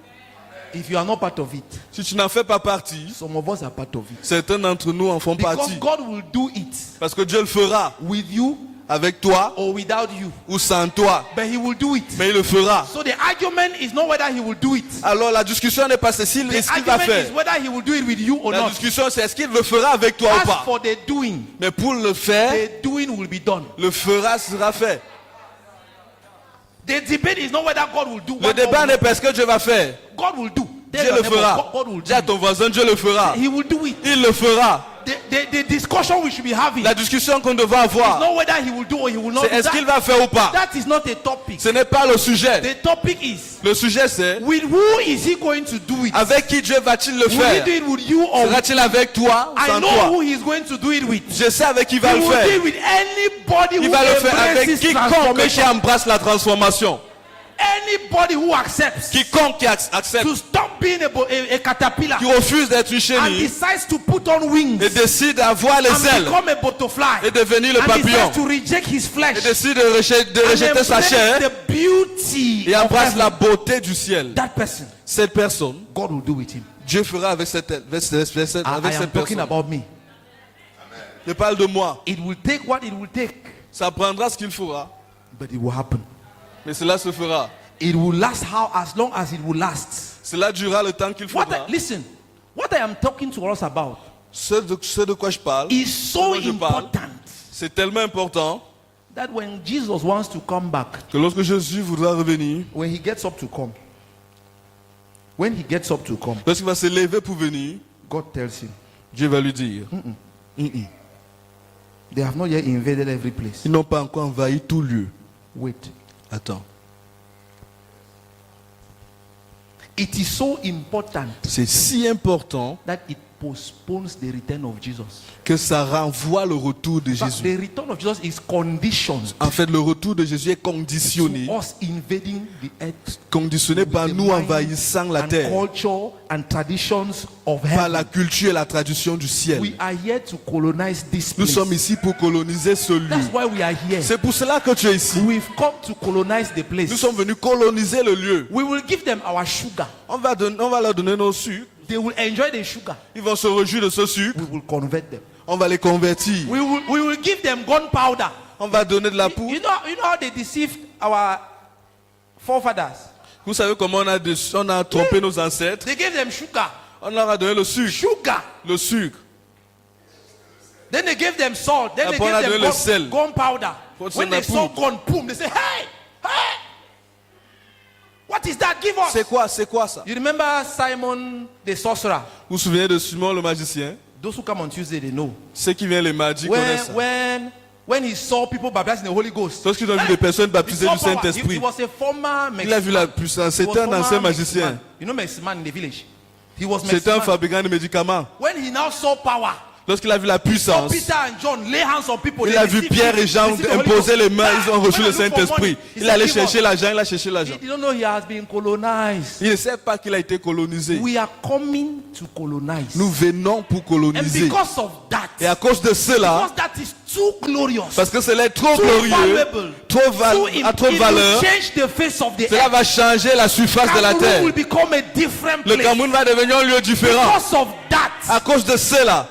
If you are not part of it, Si tu n'en fais pas partie, some of us are part of it. certains d'entre nous en font Because partie. God will do it Parce que Dieu le fera with you avec toi or without you. ou sans toi. But He will do it. Mais il le fera. So the argument is not whether He will do it. Alors la discussion n'est pas ceci, The est-ce qu'il va argument faire. is whether He will do it with you or La not. discussion c'est est-ce qu'il le fera avec toi ou As pas. for the doing, Mais pour le faire, the doing will be done. le fera sera fait. The debate is not whether God will do Le what débat God n'est pas ce que Dieu va faire. will do. Tell Dieu your le neighbor, fera. God will Dis à do. ton voisin, Dieu le fera. He will do it. Il le fera. the discussion we should be having La discussion qu'on devrait is avoir, not whether he will do or he will not c'est do. est-ce qu'il va faire ou pas. That is not a topic. Ce n'est pas le sujet. The topic is, Le sujet c'est, with who is he going to do it? avec qui Dieu va-t-il le Will he faire? do it with you or with Sera-t-il avec toi ou I sans know toi? who he's going to do it with. Je sais avec qui il He va le will do it faire. with anybody Il who va le faire avec embraces quiconque qui transformation. embrasse la transformation. Anybody who accepts Quiconque qui accepte, to stop being a caterpillar qui refuse d'être une and chenille decides to put on wings et décide d'avoir les and ailes become a butterfly et devenir le and papillon decides to reject his flesh et décide de rejeter sa embrace chair the beauty et of embrasse heaven, la beauté du ciel. that person, Cette personne, God will do with him. Dieu fera avec cette I am talking personne. about me. Je parle de moi. It will take what it will take, Ça prendra ce qu'il fera, but it will happen. mais cela se fera. It will last as long as it will last. Cela durera le temps qu'il faudra. Listen, what I am talking to us about Ce de quoi je parle, is so Moi, je parle. important c'est tellement important that when Jesus wants to come back, que lorsque Jésus voudra revenir, when he gets up to come, lorsqu'il va se lever pour venir, God tells him, Dieu va lui dire, they have not yet invaded every place. ils n'ont pas encore envahi tout lieu. Wait. Attends, It is so important c'est si important that it postpones the return of Jesus. que ça renvoie le retour de But Jésus. the return of Jesus is conditioned En fait, le retour de Jésus est conditionné, to us invading the earth conditionné with par the nous mind envahissant la and terre, culture and traditions of par la heaven. culture et la tradition du ciel. We are here to colonize this Nous place. sommes ici pour coloniser ce lieu. That's why we are here. C'est pour cela que tu es ici. We've come to colonize the place. Nous sommes venus coloniser le lieu. We will give them our sugar. On va leur donner nos sucres. They will enjoy the sugar. Ils vont se réjouir de ce sucre. We will convert them. On va les convertir. We will give them gunpowder. On va donner de la poudre. You know how they deceived our forefathers? Vous savez comment on a trompé nos ancêtres? They gave them sugar. On leur a donné le sucre. Sugar. Le sucre. Then they gave them salt. Then they Après, on a gave donné them le sel. gunpowder. Pour When son they saw poudre. gun, boom, they say, hey, hey. What is that? Give us. C'est quoi ça? You remember Simon the sorcerer? Vous vous souvenez de Simon le magicien? Those who come on Tuesday, they know. Ceux qui viennent les mardis connaissent ça. When he saw people baptized in the Holy Ghost, Lorsqu'ils ont vu des personnes baptisées he du saw power. He Saint-Esprit, was a former il a vu la puissance. C'était un ancien magicien. You know Meximan in the village? He was C'était un Meximan. fabricant de médicaments. When he now saw power, Lorsqu'il a vu la saw puissance, Peter and John lay hands on people. il they a vu received- Pierre et Jean received the Holy imposer Ghost. les mains, ils ont reçu When le I look for Saint-Esprit. money, he Il said, allait "Give chercher us." l'argent, il a cherché l'argent. He didn't know he has been colonized. Il ne sait pas qu'il a été colonisé. We are coming to colonize. Nous venons pour And coloniser. because of that, Et à cause de cela, because that is too glorious, parce que cela est trop too glorieux, valuable, à trop de valeur, it will change the face of the cela earth. va changer la surface de la Cameroon terre. will become a different Le place. Cameroun va devenir un lieu différent. Because of that, À cause de cela,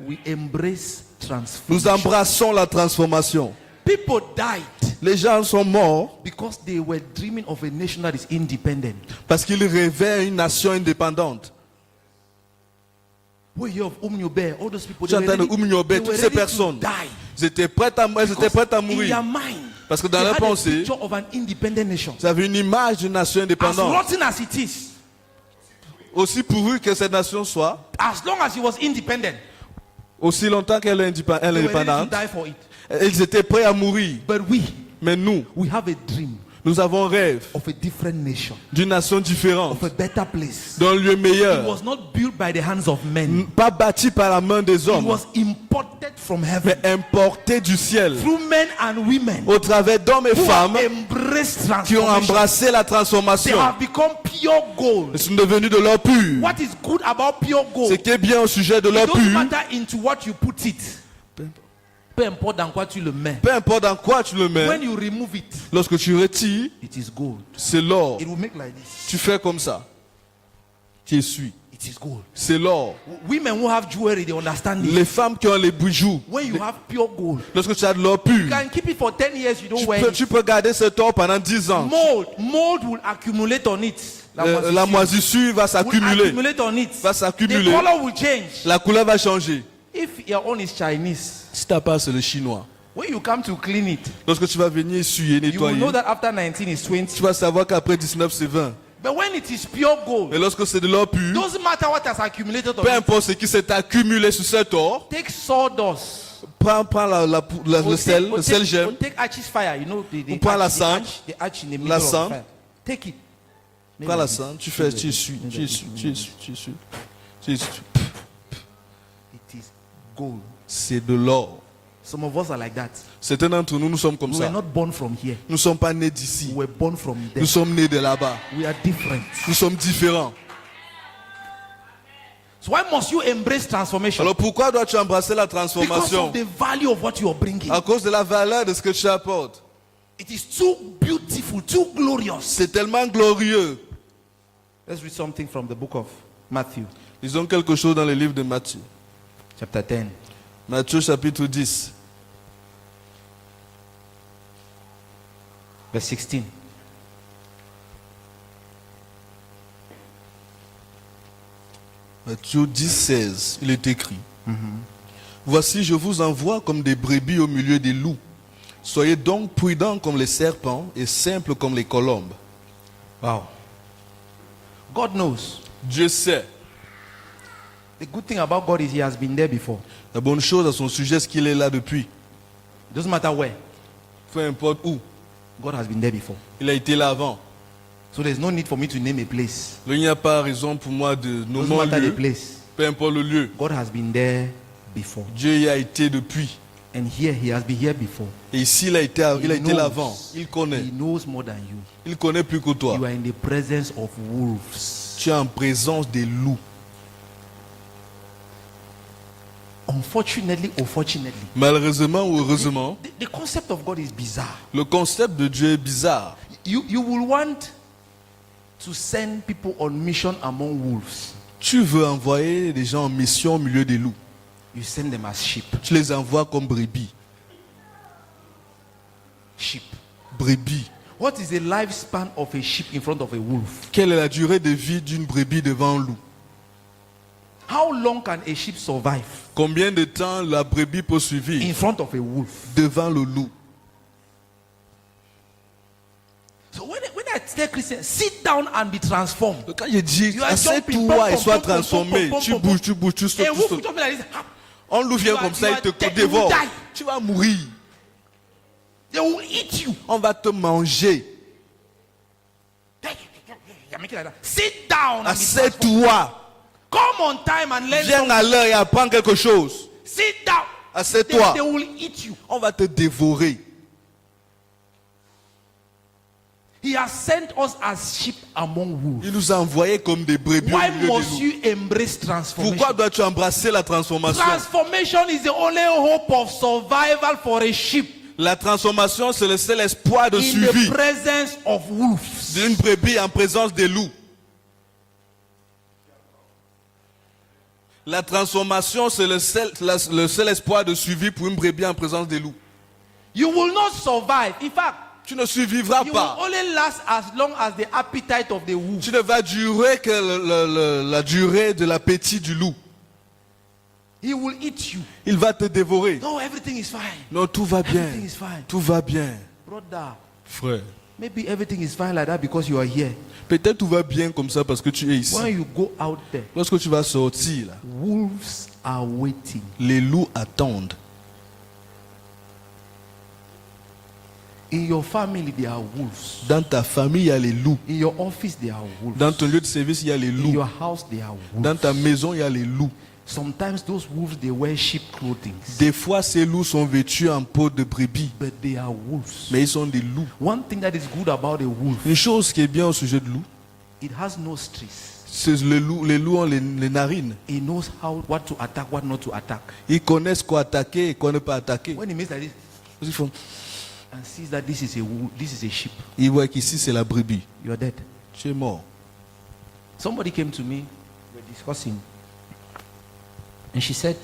we embrace transformation. nous embrassons la transformation. People died Les gens sont morts because they were dreaming of a nation that is independent. parce qu'ils rêvaient une nation indépendante. We hear of Umnyobe, all those people. J'entends de Umnyobe, toutes ces personnes. Ils étaient prêtes à In mourir. their mind, Parce que dans they leur had a pensée, picture of an independent nation. ils avaient une image d'une nation As indépendante. rotten as it is, Aussi pourrie que cette nation soit, as long as it was independent, aussi longtemps qu'elle est they were ready to indépendante, die for it. ils étaient prêts à mourir. But Mais nous, we have a dream nous avons un rêve of a different nation, d'une nation différente, of a better place. d'un lieu It meilleur, was not built by the hands of men. pas bâti par la main des It hommes, was imported from heaven mais importé du ciel, through men and women au travers d'hommes et who femmes have embraced qui ont transformation. embrassé la They transformation. have become pure gold. Ils sont devenus de l'or pur. What is good about pure Ce gold? qui est bien au sujet de It l'or doesn't pur, matter into what you put it. Peu importe dans quoi tu le mets. peu importe dans quoi tu le When mets, you remove it, lorsque tu retires, it is gold. c'est l'or. It will make like this. Tu fais comme ça. Tu essuies. It is gold. C'est l'or. Women who have jewelry, they understand it. Les femmes qui ont les bijoux, When you have pure gold, lorsque tu as de l'or pur, you can keep it for 10 years, you don't wear it. tu peux garder cet or pendant 10 ans. Mold will accumulate on it. La moisissure va will s'accumuler. accumulate on it. Va The s'accumuler. color will change. La couleur va changer. If your own is Chinese, Si ta part c'est le chinois, when you come to clean it, lorsque tu vas venir essuyer, you will nettoyer, know that after 19 is 20. tu vas savoir qu'après 19 c'est 20. But when it is pure gold, Et lorsque c'est de l'or pur, doesn't matter what has accumulated on peu it. importe ce qui s'est accumulé sur cet or, Take sawdust. prends le sel Or gemme, take ashes fire. You know the prends la ash, cendre, the ash in the middle la of the cendre. fire. Take it. prends la cendre, tu fais, tu essuies. It is gold. C'est de l'or. Some of us are like that. Certains d'entre nous, nous sommes comme We were ça. not born from here. Nous ne sommes pas nés d'ici. We were born from there. Nous sommes nés de là-bas. We are different. Nous sommes différents. So why must you embrace transformation? Alors pourquoi dois-tu embrasser la Because transformation? of the value of what you are bringing. À cause de la valeur de ce que tu apportes. It is too beautiful, too glorious. C'est tellement glorieux. Let's read something from the book of Matthew, Lisons quelque chose dans le livre de Matthieu. chapter 10. Matthieu chapitre 10, Verse 16. Matthieu 10, 16, il est écrit. Voici, je vous envoie comme des brebis au milieu des loups. Soyez donc prudents comme les serpents et simples comme les colombes. Wow. God knows. Dieu sait. The good thing about God is He has been there before. La bonne chose à son sujet, c'est qu'il est là depuis. It doesn't matter where. Peu importe où. God has been there before. Il a été là avant. So there's no need for me to name a place. Il n'y a pas raison pour moi de Doesn't nommer un matter the lieu. place. Peu importe le lieu. God has been there before. Dieu y a été depuis. And here He has been here before. Et ici, il a été knows. là avant. Il connaît. He knows more than you. Il connaît plus que toi. You are in the presence of wolves. Tu es en présence des loups. Unfortunately or fortunately, Malheureusement ou heureusement, the concept of God is bizarre. le concept de Dieu est bizarre. You will want to send people on mission among wolves. Tu veux envoyer des gens en mission au milieu des loups. You send them as sheep. Tu les envoies comme brebis. Sheep. Brebis. What is the lifespan of a sheep in front of a wolf? Quelle est la durée de vie d'une brebis devant un loup? How long can a sheep survive Combien de temps la brebis peut in survivre front of a wolf? devant le loup? So when I tell Christians, sit down and be transformed. Quand je dis, You are jumping, assieds-toi et pom, sois pom, pom, transformé, pom, pom, tu pom, bouges, tu sautes, A tu wolf will sautes. jump like this. Un loup vient You are- comme ça, you il te are dead, dévore. you will die. Tu vas mourir. They will eat you. On va te manger. You're making like that. Sit down and be transformed. Assieds-toi. Come on time and learn Viens something. à l'heure et apprends quelque chose. Sit down. Assieds-toi. They will eat you. On va te dévorer. He has sent us as sheep among wolves. Il nous a envoyés comme des brebis au Why milieu des must loups. you embrace transformation? Pourquoi dois-tu embrasser la transformation? Transformation is the only hope of survival for a sheep La transformation, c'est le seul espoir de in survie the presence of wolves. d'une brebis en présence des loups. La transformation, c'est le seul espoir de survie pour une brebis en présence des loups. You will not survive. In fact, Tu ne survivras you will pas. only last as long as the appetite of the wolf. Tu ne vas durer que la durée de l'appétit du loup. He will eat you. Il va te dévorer. No, everything is fine. Non, tout va bien. Everything is fine. Tout va bien. Brother, Frère, maybe everything is fine like that because you are here. peut-être tout va bien comme ça parce que tu es ici. When you go out there, Lorsque tu vas sortir, là, wolves are waiting. les loups attendent. In your family, there are wolves. Dans ta famille, il y a les loups. In your office, there are wolves. Dans ton lieu de service, il y a les In loups. your house, there are wolves. Dans ta maison, il y a les loups. Sometimes those wolves, they wear sheep clothing. Des fois, ces loups sont vêtus en peau de brebis, But they are wolves. mais ils sont des loups. One thing that is good about a wolf, Une chose qui est bien au sujet de loup, it has no stress. c'est les loups ont les narines. It knows what to attack, what not to attack. Ils connaissent quoi attaquer et quoi ne pas attaquer. When he makes like this Ils font, and sees that this is a wolf, this is a sheep, ils voient qu'ici c'est la brebis. you are dead. Tu es mort. Somebody came to me, we were discussing, and she said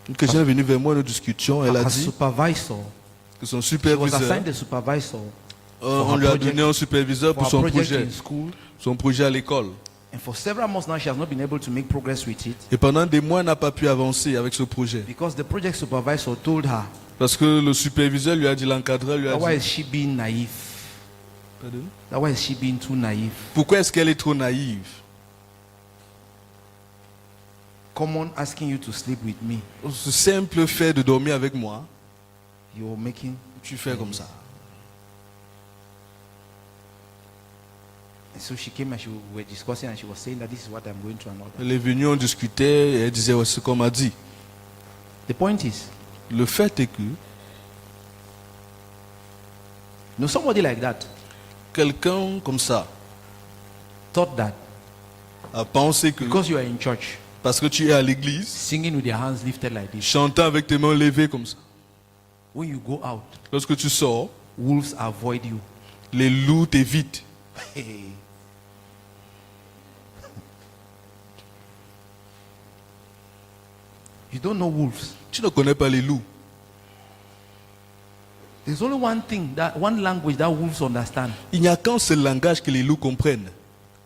Une chrétienne est venue vers moi, nous discutions. Elle a her dit supervisor, que son she was superviseur, assigned a supervisor on lui a donné un superviseur for pour a son project projet, in school. son projet à l'école. And for several months now, she has not been able to make progress with it Et pendant des mois, elle n'a pas pu avancer avec ce projet. because the project supervisor told her, Parce que le superviseur lui a dit, l'encadreur lui a why is dit, she being naive? Pardon? That why is she being too naive? Pourquoi est-ce qu'elle est trop naïve? Common asking you to sleep with me. Ce simple fait de dormir avec moi, You're making. tu fais comme ça. And so she came and we were discussing and she was saying that this is what I'm going through and all that. Elle est venue, on discutait et elle disait ouais, ce qu'on m'a dit. The point is, Le fait est que somebody like that quelqu'un comme ça thought that a pensé que because you are in church, parce que tu es à l'église, singing with your hands lifted like this, chantant avec tes mains levées comme ça, when you go out, lorsque tu sors, wolves avoid you. les loups t'évitent. Hey. You don't know wolves. Tu ne connais pas les loups. There's only one language that wolves understand. Il n'y a qu'un seul langage que les loups comprennent.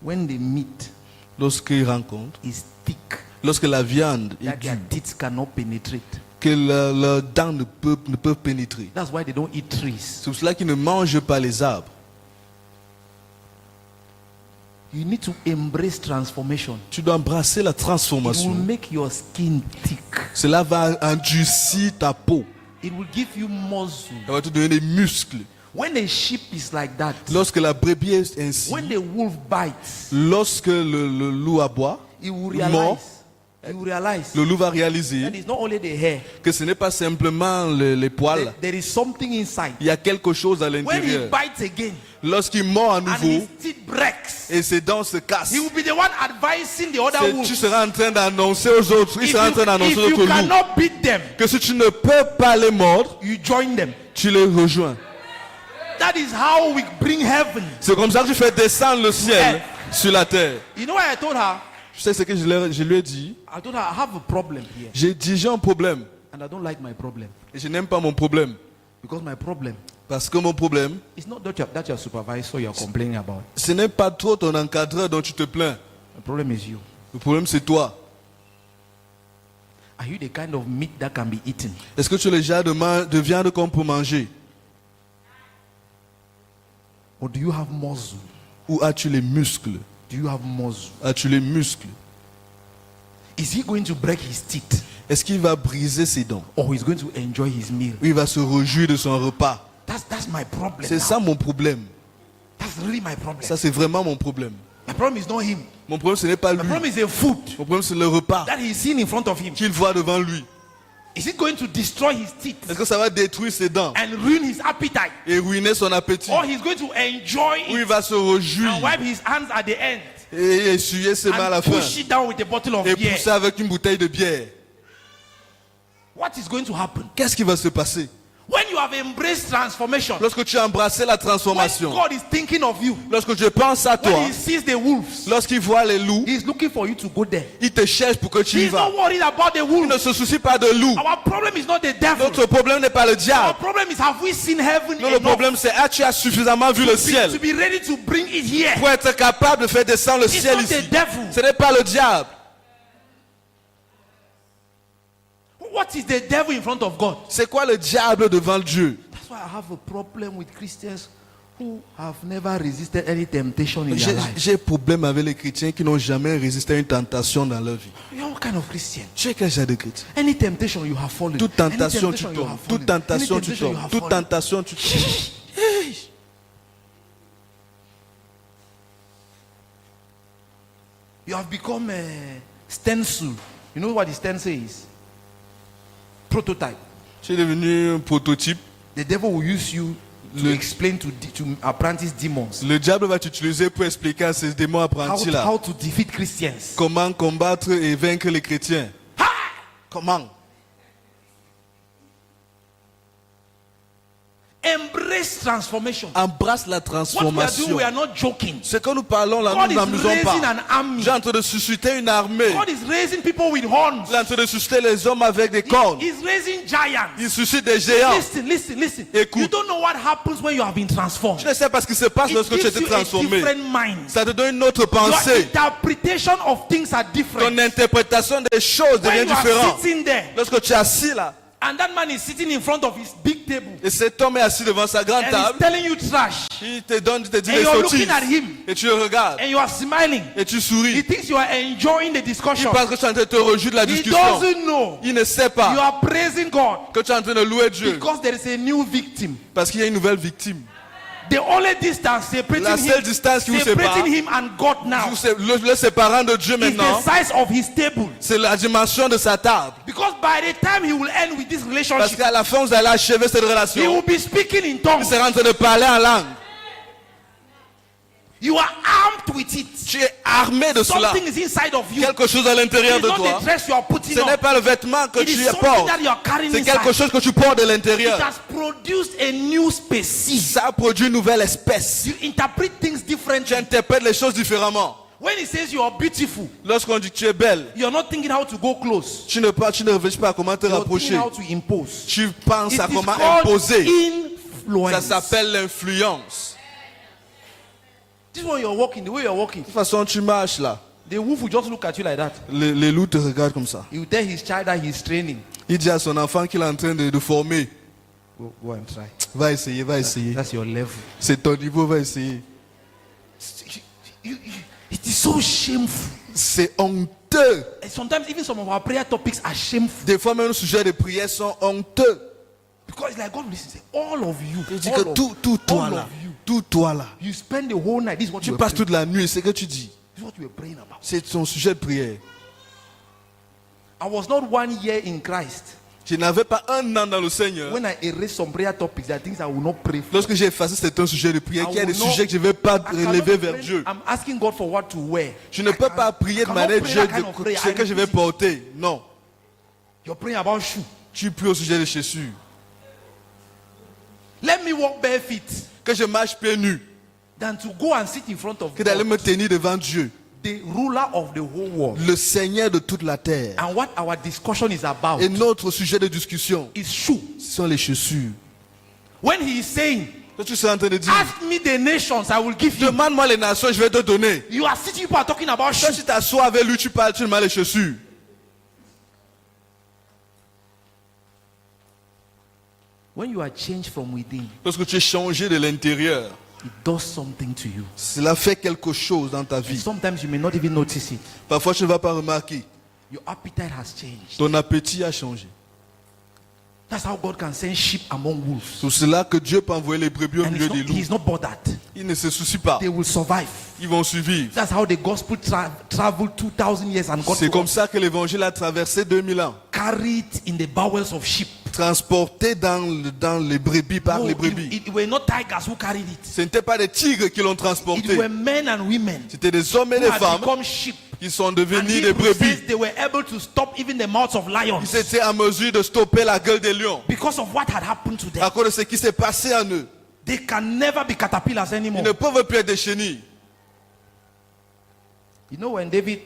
When they meet, Lorsqu'ils rencontrent, is thick lorsque la viande est that their dure, teeth cannot penetrate. que leurs dents ne peuvent pénétrer. That's why they don't eat trees. C'est pour cela qu'ils ne mangent pas les arbres. You need to embrace transformation. Tu dois embrasser la It will transformation. make your skin thick. Cela va endurcir ta peau. It will give you muscle. Ça va te donner des muscles. When a sheep is like that, Lorsque la brebis est ainsi, when the wolf bites, lorsque le loup aboie, he will mord, realize le loup va réaliser that it's not only the hair. que ce n'est pas simplement les poils. There is something inside. Il y a quelque chose à When he l'intérieur. bites again Lorsqu'il mord à and nouveau his teeth breaks, et ses dents se cassent, he will be the one advising the other tu wolves. seras en train d'annoncer aux autres, il If sera en train you, d'annoncer if aux you autres loups cannot beat them, que si tu ne peux pas les mordre, you join them. tu les rejoins. That is how we bring heaven. C'est comme ça que tu fais descendre le ciel sur la terre. You know what I told her? Tu sais ce que je lui ai dit? I told her I have a problem here, J'ai dit j'ai un problème and I don't like my problem et je n'aime pas mon problème because my problem parce que mon problème, is not that your supervisor you're complaining about. ce n'est pas trop ton encadreur dont tu te plains. The problem is you. Le problème c'est toi. Are you the kind of meat that can be eaten? Est-ce que tu es le genre de viande qu'on peut manger Or do you have muscle? ou as-tu les muscles? Do you have muscle? As-tu les muscles? Is he going to break his teeth? Est-ce qu'il va briser ses dents Or he's going to enjoy his meal? ou il va se réjouir de son repas? That's my problem. C'est now. ça mon problème. That's really my problem. Ça c'est vraiment mon problème. My problem is not him. Mon problème ce n'est pas My lui. problem is the food Mon problème c'est le repas that he's seen in front of him. qu'il voit devant lui. Is it going to destroy his teeth Est-ce que ça va détruire ses dents and ruin his appetite? et ruiner son appétit? Or he's going to enjoy Ou il it va se réjouir and wipe his hands at the end et essuyer ses mains à la and fin push it down with a bottle of et beer? pousser avec une bouteille de bière? What is going to happen? Qu'est-ce qui va se passer When you have embraced transformation, lorsque tu as embrassé la when transformation? God is thinking of you, Lorsque Dieu pense à toi, when he sees the wolves, lorsqu'il voit les loups, he's looking for you to go there. il te cherche pour que tu y He's vas. not worried about the Il ne wolves. se soucie pas de loups. Our problem is not the devil. Notre problème n'est pas le Our diable. problem is, have we seen heaven Non, le enough problème c'est tu as suffisamment vu le to ciel be ready to bring it here? pour être capable de faire descendre le It's ciel not ici. the devil. Ce n'est pas le diable. What is the devil in front of God? C'est quoi le diable devant Dieu? That's why I have a problem with Christians who have never resisted any temptation in their life. J'ai problème avec les chrétiens qui n'ont jamais résisté à une tentation dans leur vie. You're what kind of Christian? Tu es quel genre de chrétien? Any temptation you have fallen. Toute tentation Any tu temptation you tombes. have Toute fallen. tentation Any tu temptation you tombes. have Toute fallen. tentation tu tombes. Hey. You have become a stencil. You know what the stencil is? Prototype. Tu es devenu un prototype. The devil will use you to explain to apprentice demons Le diable va t'utiliser pour expliquer à ces démons apprentis là how to defeat Christians. comment combattre et vaincre les chrétiens. Comment? Embrace transformation. Embrasse la What we are transformation. doing, we are not joking. Ce que nous parlons là, God nous is n'amusons raising pas. an army. Dieu est en train de susciter une armée. God is raising people with horns. Il est en train de susciter les hommes avec des cornes. He's raising giants. Il suscite des géants. Listen. Écoute. You don't know what happens when you have been transformed. Tu ne sais pas ce qui se passe It lorsque tu gives es you a transformé. different mind. Ça te donne une autre Your pensée. interpretation of things are different. Ton interprétation des choses When devient you are différente. sitting there Lorsque tu es assis là, And that man is sitting in front of his big table. Et cet homme est assis devant sa grande And table. he's telling you trash. Il te donne, il te dit And des you're sottises. looking at him. Et tu le regardes. And you are smiling. Et tu He souris. thinks you are enjoying the Il discussion. pense que tu es en train de te réjouir de la He discussion. doesn't know Il ne sait you pas are praising God que tu es en train de louer Dieu. because there is a new victim. Parce qu'il y a une nouvelle victime. The only distance separating La seule distance qui vous separating sépare, him and God now le séparant de Dieu is maintenant, the size of his table. c'est la dimension de sa table. Because by the time he will end with this Parce relationship, qu'à la fin, vous allez achever cette he relation. will be speaking in tongues. Il sera en train de parler en langue. You are armed with it. Tu es armé de cela. Something is inside of you. Quelque chose à l'intérieur It de is not toi. the dress you are putting Ce n'est on. pas le vêtement que It is tu something portes. that you are carrying C'est quelque inside. chose que tu portes de It l'intérieur. has produced a new species. Ça produit une nouvelle espèce. You interpret things Tu differently. interprètes les choses différemment. When he says you are beautiful, Lorsqu'on dit que tu es belle, you are not thinking how to go close. tu ne réfléchis pas à comment te You are rapprocher. thinking how to impose. Tu penses It à is comment called imposer. influence. Ça s'appelle l'influence. This one you're walking, the way you're walking, De toute façon, tu marches là. the wolf will just look at you like that. Les loups te regardent comme ça. He will tell his child that he's training. Il dit à son enfant qu'il est en train de former. Go and try. Va essayer, va essayer. That's your level. C'est ton niveau, va essayer. It is so shameful. C'est honteux. And sometimes even some of our prayer topics are shameful. Des fois même nos sujets de prière sont honteux. Because it's like God will listen, say, all of you, Il dit all que of, tout toi all là, of you, tout toi là. you spend the whole night. This is what Tu you were passes praying. toute la nuit, c'est ce que tu dis. This is what you were praying about. C'est ton sujet de prière. I was not 1 year in Christ Je n'avais pas un an dans le Seigneur. when I erased some prayer topics. There are things I will not pray for. Lorsque j'ai effacé certains sujets de prière, I qu'il y a des will not- sujets que je ne vais pas I cannot relever pray. vers Dieu. I'm asking God for what to wear. Je ne peux pas prier de manière pray Dieu that kind of prayer. de ce que je vais I refuse it. porter. Non. You're praying about shoe. Tu pries au sujet de chaussures. Let me walk bare feet Que je marche pieds nus. than to go and sit in front of Que d'aller God, me tenir devant Dieu. the ruler of the whole world. Le Seigneur de toute la terre. And what our discussion is about Et notre sujet de discussion, is shoe. ce sont les chaussures. When he is saying, Que tu es en train de dire, ask me the nations, I will give you. demande-moi les nations, je vais te donner. You are sitting, people are talking about Quand shoe. tu t'assois avec lui, tu parles, tu demandes les chaussures. When you are changed from within, Lorsque tu es changé de l'intérieur, it does something to you. cela fait quelque chose dans ta vie. Sometimes you may not even notice it. Parfois, tu ne vas pas remarquer. Your appetite has changed. Ton appétit a changé. That's how God can send sheep among wolves. C'est pour cela que Dieu peut envoyer les brebis au And milieu des loups. he's not bothered. Il ne se soucie pas. They will survive. Ils vont survivre. That's how the gospel traveled 2,000 years and got C'est to comme us. ça que l'évangile a traversé 2000 ans. Carried in the bowels of sheep. Transporté dans les brebis par No, les brebis. it were not tigers who carried it. Ce n'étaient pas des tigres qui l'ont It transporté. were men and women C'était des hommes et who des had femmes become sheep. qui sont And devenus des Hebrews says brebis. they were able to stop even the mouths of lions Ils étaient en mesure de stopper la gueule des lions. because of what had happened to them. À cause de ce qui s'est passé en eux. They can never be caterpillars Ils anymore. ne peuvent plus être des chenilles. You know when David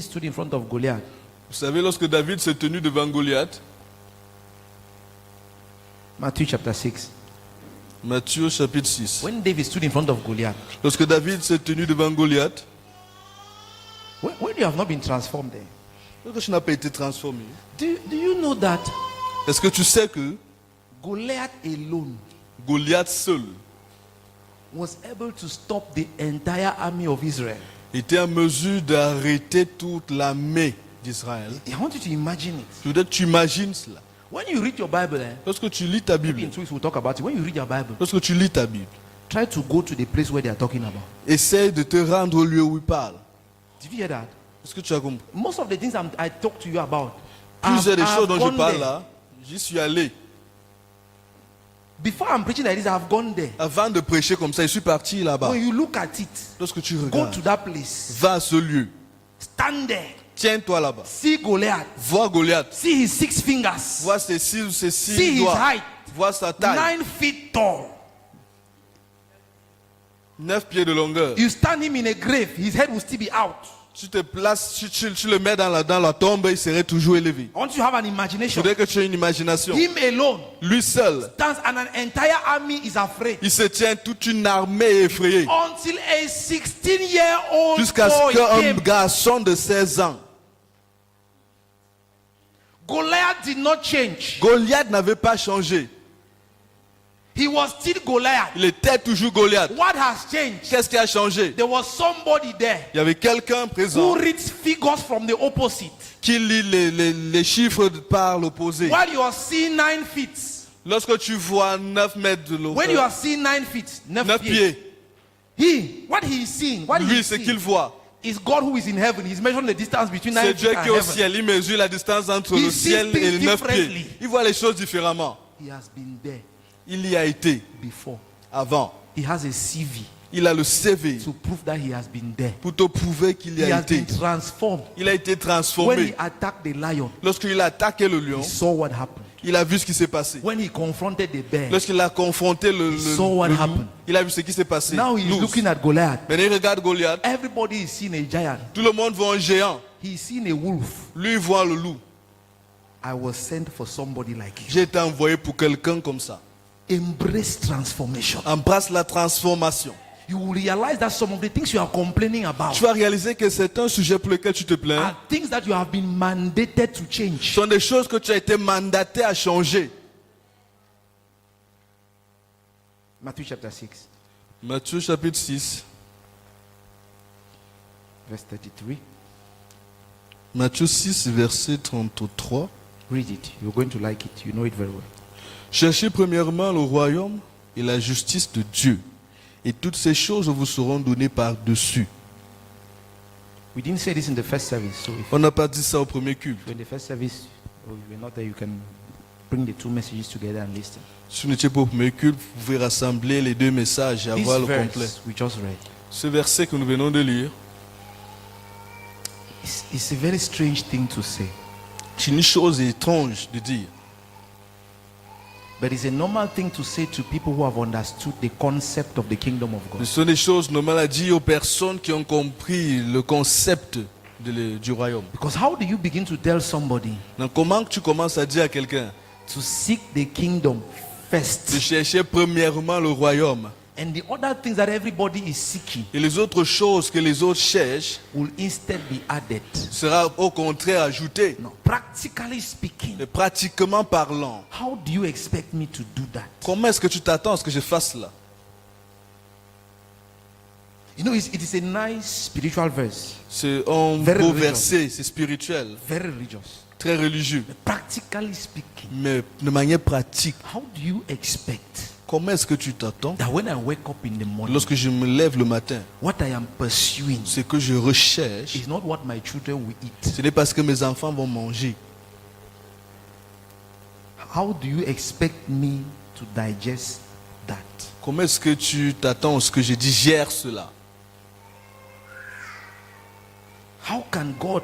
stood in front of Goliath, Vous savez, lorsque David s'est tenu devant Goliath, Matthew chapter 6. Matthieu chapitre 6. When David stood in front of Goliath, Lorsque David s'est tenu devant Goliath, when you have not been transformed there, lorsque tu n'as pas été transformé, do you know that est-ce que tu sais que Goliath alone Goliath seul was able to stop the entire army of Israel? était en mesure d'arrêter toute l'armée d'Israël? I want you to imagine it. Je voudrais que tu imagines cela. When you read your Bible, Lorsque tu lis ta maybe Bible, in 2 weeks we'll talk about it. When you read your Bible, lorsque tu lis ta Bible, try to go to the place where they are talking about. essaie de te rendre au lieu où il parle. Did you hear that? Est-ce que tu as compris? Most of the things I talk to you about, Plusieurs des I've choses dont je gone parle there. là, j'y suis allé. Before I'm preaching like this, I've gone there. Avant de prêcher comme ça, je suis parti là-bas. When you look at it, Lorsque tu go regardes, to that place, va à ce lieu. stand there, Tiens-toi là-bas. see Goliath, Vois Goliath. see his 6 fingers, Vois ses six see his doigts. height, Vois sa taille. 9 feet tall. 9 pieds de longueur. You stand him in a grave, his head will still be out. Tu te places, tu le mets dans la tombe, il serait toujours élevé. I want you to have an Il imagination. faudrait que tu aies une imagination. Him alone Lui seul, stands and an entire army is afraid. il se tient toute une armée effrayée. Until a 16-year-old Jusqu'à boy ce qu'un came. garçon de 16 ans, Goliath did not change. Goliath n'avait pas changé. He was still Goliath. Il était toujours Goliath. What has changed? Qu'est-ce qui a changé? There was somebody there Il y avait quelqu'un who présent reads figures from the opposite. qui lit les chiffres par l'opposé. While you are seeing 9 feet, Lorsque tu vois 9 mètres de when you l'autre, are seeing 9 feet, 9 9 pieds, pieds, what he is seeing, what he lui, is ce qu'il seeing voit, is God who is in heaven. He's measuring the distance between 9 c'est feet Dieu and qui est au heaven. ciel. Il mesure la distance entre He le sees ciel et things les 9 differently. pieds. Il voit les choses différemment. He has been there Il y a été before. avant. He has a CV Il a le CV to prove that he has been there. pour te prouver qu'il y He a has été. been transformed. Il a été When he transformé. attacked the lion, Lorsqu'il a attaqué le lion, he saw what happened. il a vu ce qui s'est passé. When he confronted the bear, Lorsqu'il a confronté le saw what loup, happened. il a vu ce qui s'est passé. now he's L'ours. looking at Goliath. Maintenant, il regarde Goliath. Everybody is seeing a giant. Tout le monde voit un géant. He's seeing a wolf. Lui, il voit le loup. I was sent for somebody like you. J'ai été envoyé pour quelqu'un comme ça. Embrace transformation. Embrasse la transformation. You will realize that some of the things you are complaining about Tu vas réaliser que c'est un sujet pour lequel tu te plains. are things that you have been mandated to Ce change. sont des choses que tu as été mandaté à changer. Matthew chapter 6, Matthieu chapitre 6. verse 33. Matthieu 6, verset 33. Read it. You're going to like it. You know it very well. Cherchez premièrement le royaume et la justice de Dieu, et toutes ces choses vous seront données par-dessus. We didn't say this in the first service, so if On n'a pas dit ça au premier culte. you're in the first service or you're not there, you can bring the two messages together and listen. Si vous n'étiez pas au premier culte, vous pouvez rassembler les deux messages et This avoir le complet. verse we just read, Ce verset que nous venons de lire, it's a very strange thing to say, c'est une chose étrange de dire. but it's a normal thing to say to people who have understood the concept of the kingdom of Ce God. sont des choses normales à dire aux personnes qui ont compris le concept du royaume. Because how do you begin to tell somebody Donc, comment tu commences à dire à quelqu'un to seek the kingdom de first, chercher premièrement le royaume and the other things that everybody is seeking et les autres choses que les autres cherchent will instead be added? sera au contraire ajouté. No, practically speaking, Mais pratiquement parlant, how do you expect me to do that? comment est-ce que tu t'attends à ce que je fasse là? You know, it is a nice spiritual verse, C'est un Very beau religious. verset, c'est spirituel, very religious. très religieux. But practically speaking, Mais de manière pratique, how do you expect comment est-ce que tu t'attends that when I wake up in the morning, lorsque je me lève le matin? what I am pursuing Ce que je recherche, is not what my children will eat? ce n'est pas ce que mes enfants vont manger. How do you expect me to digest that? Comment est-ce que tu t'attends à ce que je digère cela? How can God,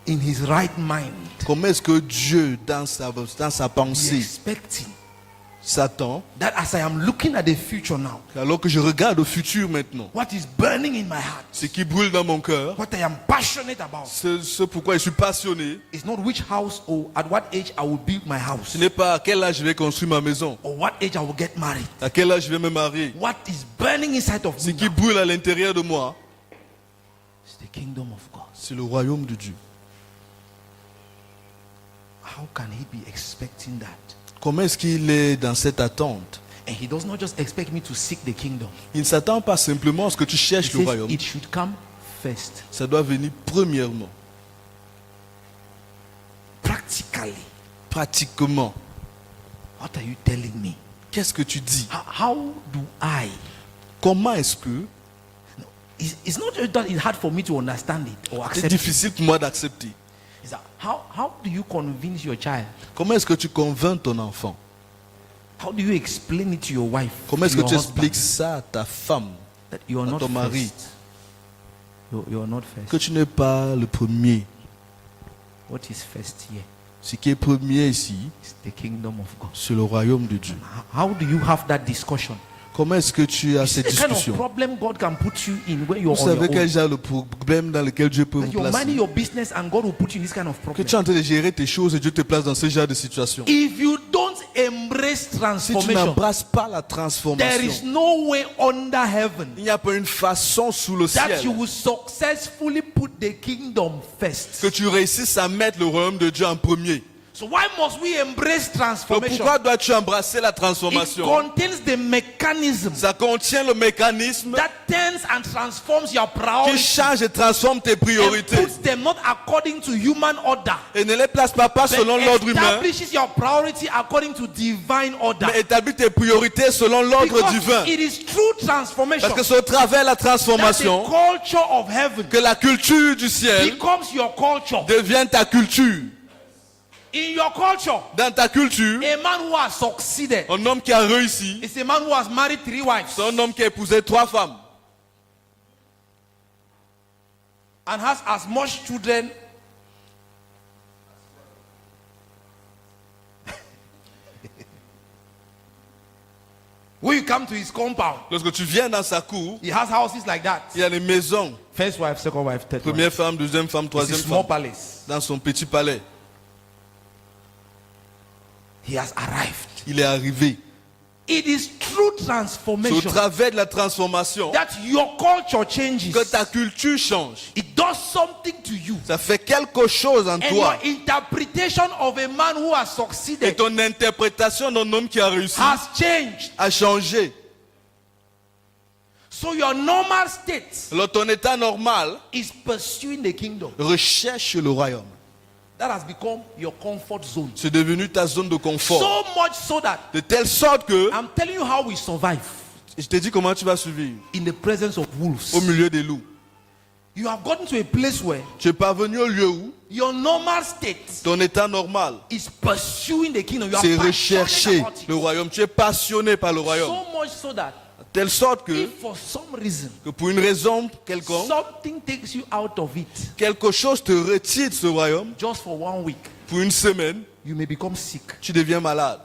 in his right mind, Comment est-ce que Dieu, dans sa be pensée, expecting s'attend, that as I am looking at the future now, alors que je regarde au futur maintenant, what is burning in my heart, ce qui brûle dans mon cœur, what I am passionate about, ce pourquoi je suis passionné, is not which house or at what age I will build my house, ce n'est pas à quel âge je vais construire ma maison, or what age I will get married. à quel âge je vais me marier. What is burning inside of Ce me qui now brûle à l'intérieur de moi, is the kingdom of God. c'est le royaume de Dieu. How can he be expecting that? Comment est-ce qu'il est dans cette attente? And he does not just expect me to seek the kingdom. Il ne s'attend pas simplement à ce que tu He cherches le says royaume. it should come first. Ça doit venir premièrement, Practically, pratiquement. what are you telling me? Qu'est-ce que tu dis? How do I? Comment est-ce que No, it's not just that it's hard for me to understand it or c'est accept it. difficile pour moi d'accepter? It's that how do you convince your child? Comment est-ce que tu convaincs ton enfant? How do you explain it to your wife? Comment est-ce to que your tu husband, expliques ça à ta femme, that you are à not ton mari, first? You are not first. que tu n'es pas le premier? What is first here? Ce qui est premier ici, It's the kingdom of God. c'est le royaume de Dieu. How do you have that discussion? Comment est-ce que tu as You see cette the kind of discussion? problem God can put you in when you're Vous on your savez quel own. genre de problème dans lequel Dieu peut That vous you're minding placer? your business and God will put you in this kind of Que problem. tu es en train de gérer tes choses et Dieu te place dans ce genre de situation. If you don't embrace embrace si tu transformation, n'embrasses pas la there transformation, is no way under heaven il n'y a pas une façon sous le that you ciel will successfully put the kingdom first. que tu réussisses à mettre le royaume de Dieu en premier. So why must we embrace Donc transformation? pourquoi dois-tu embrasser la It transformation? contains the mechanism Ça contient le mécanisme that turns and transforms your qui priorities change et transforme tes and priorités puts them not according to human order, et ne les place pas selon but l'ordre humain, establishes your priority according to divine order. mais établit tes priorités selon l'ordre Because divin. it is through transformation Parce que c'est au travers de la that the transformation culture of heaven que la culture du ciel becomes your culture. devient ta culture. In your culture, Dans ta culture, a man who has succeeded un homme qui a réussi, is a man who has married 3 wives c'est un homme qui a épousé 3 femmes and has as much children when you come to his compound. Lorsque tu viens dans sa cour, He has houses like that. il y a des maisons. First wife, second wife, third wife. Première femme, deuxième femme, It's a troisième small femme. palace. Dans son petit palais. He has arrived. Il est arrivé. It is through C'est au transformation travers de la transformation that your culture changes. que ta culture change. It does something to you. Ça fait quelque chose en And toi. your interpretation of a man who has Et succeeded ton interprétation d'un homme qui a réussi has changed. a changé. So your normal state Alors ton état normal is pursuing the kingdom. recherche le royaume. That has become your comfort zone. C'est devenu ta zone de confort. So much so that De telle sorte que, I'm telling you how we survive je te dis comment tu vas survivre in the presence of au wolves. milieu des loups. You have gotten to a place where Tu es parvenu au lieu où your normal state ton état normal, is pursuing the kingdom. You are c'est passionate rechercher about it. le royaume. Tu es passionné par le royaume. So much so that De telle sorte que, if for some reason pour une raison quelconque, something takes you out of it quelque chose te retire de ce royaume, just for 1 week, pour une semaine, you may become sick. tu deviens malade.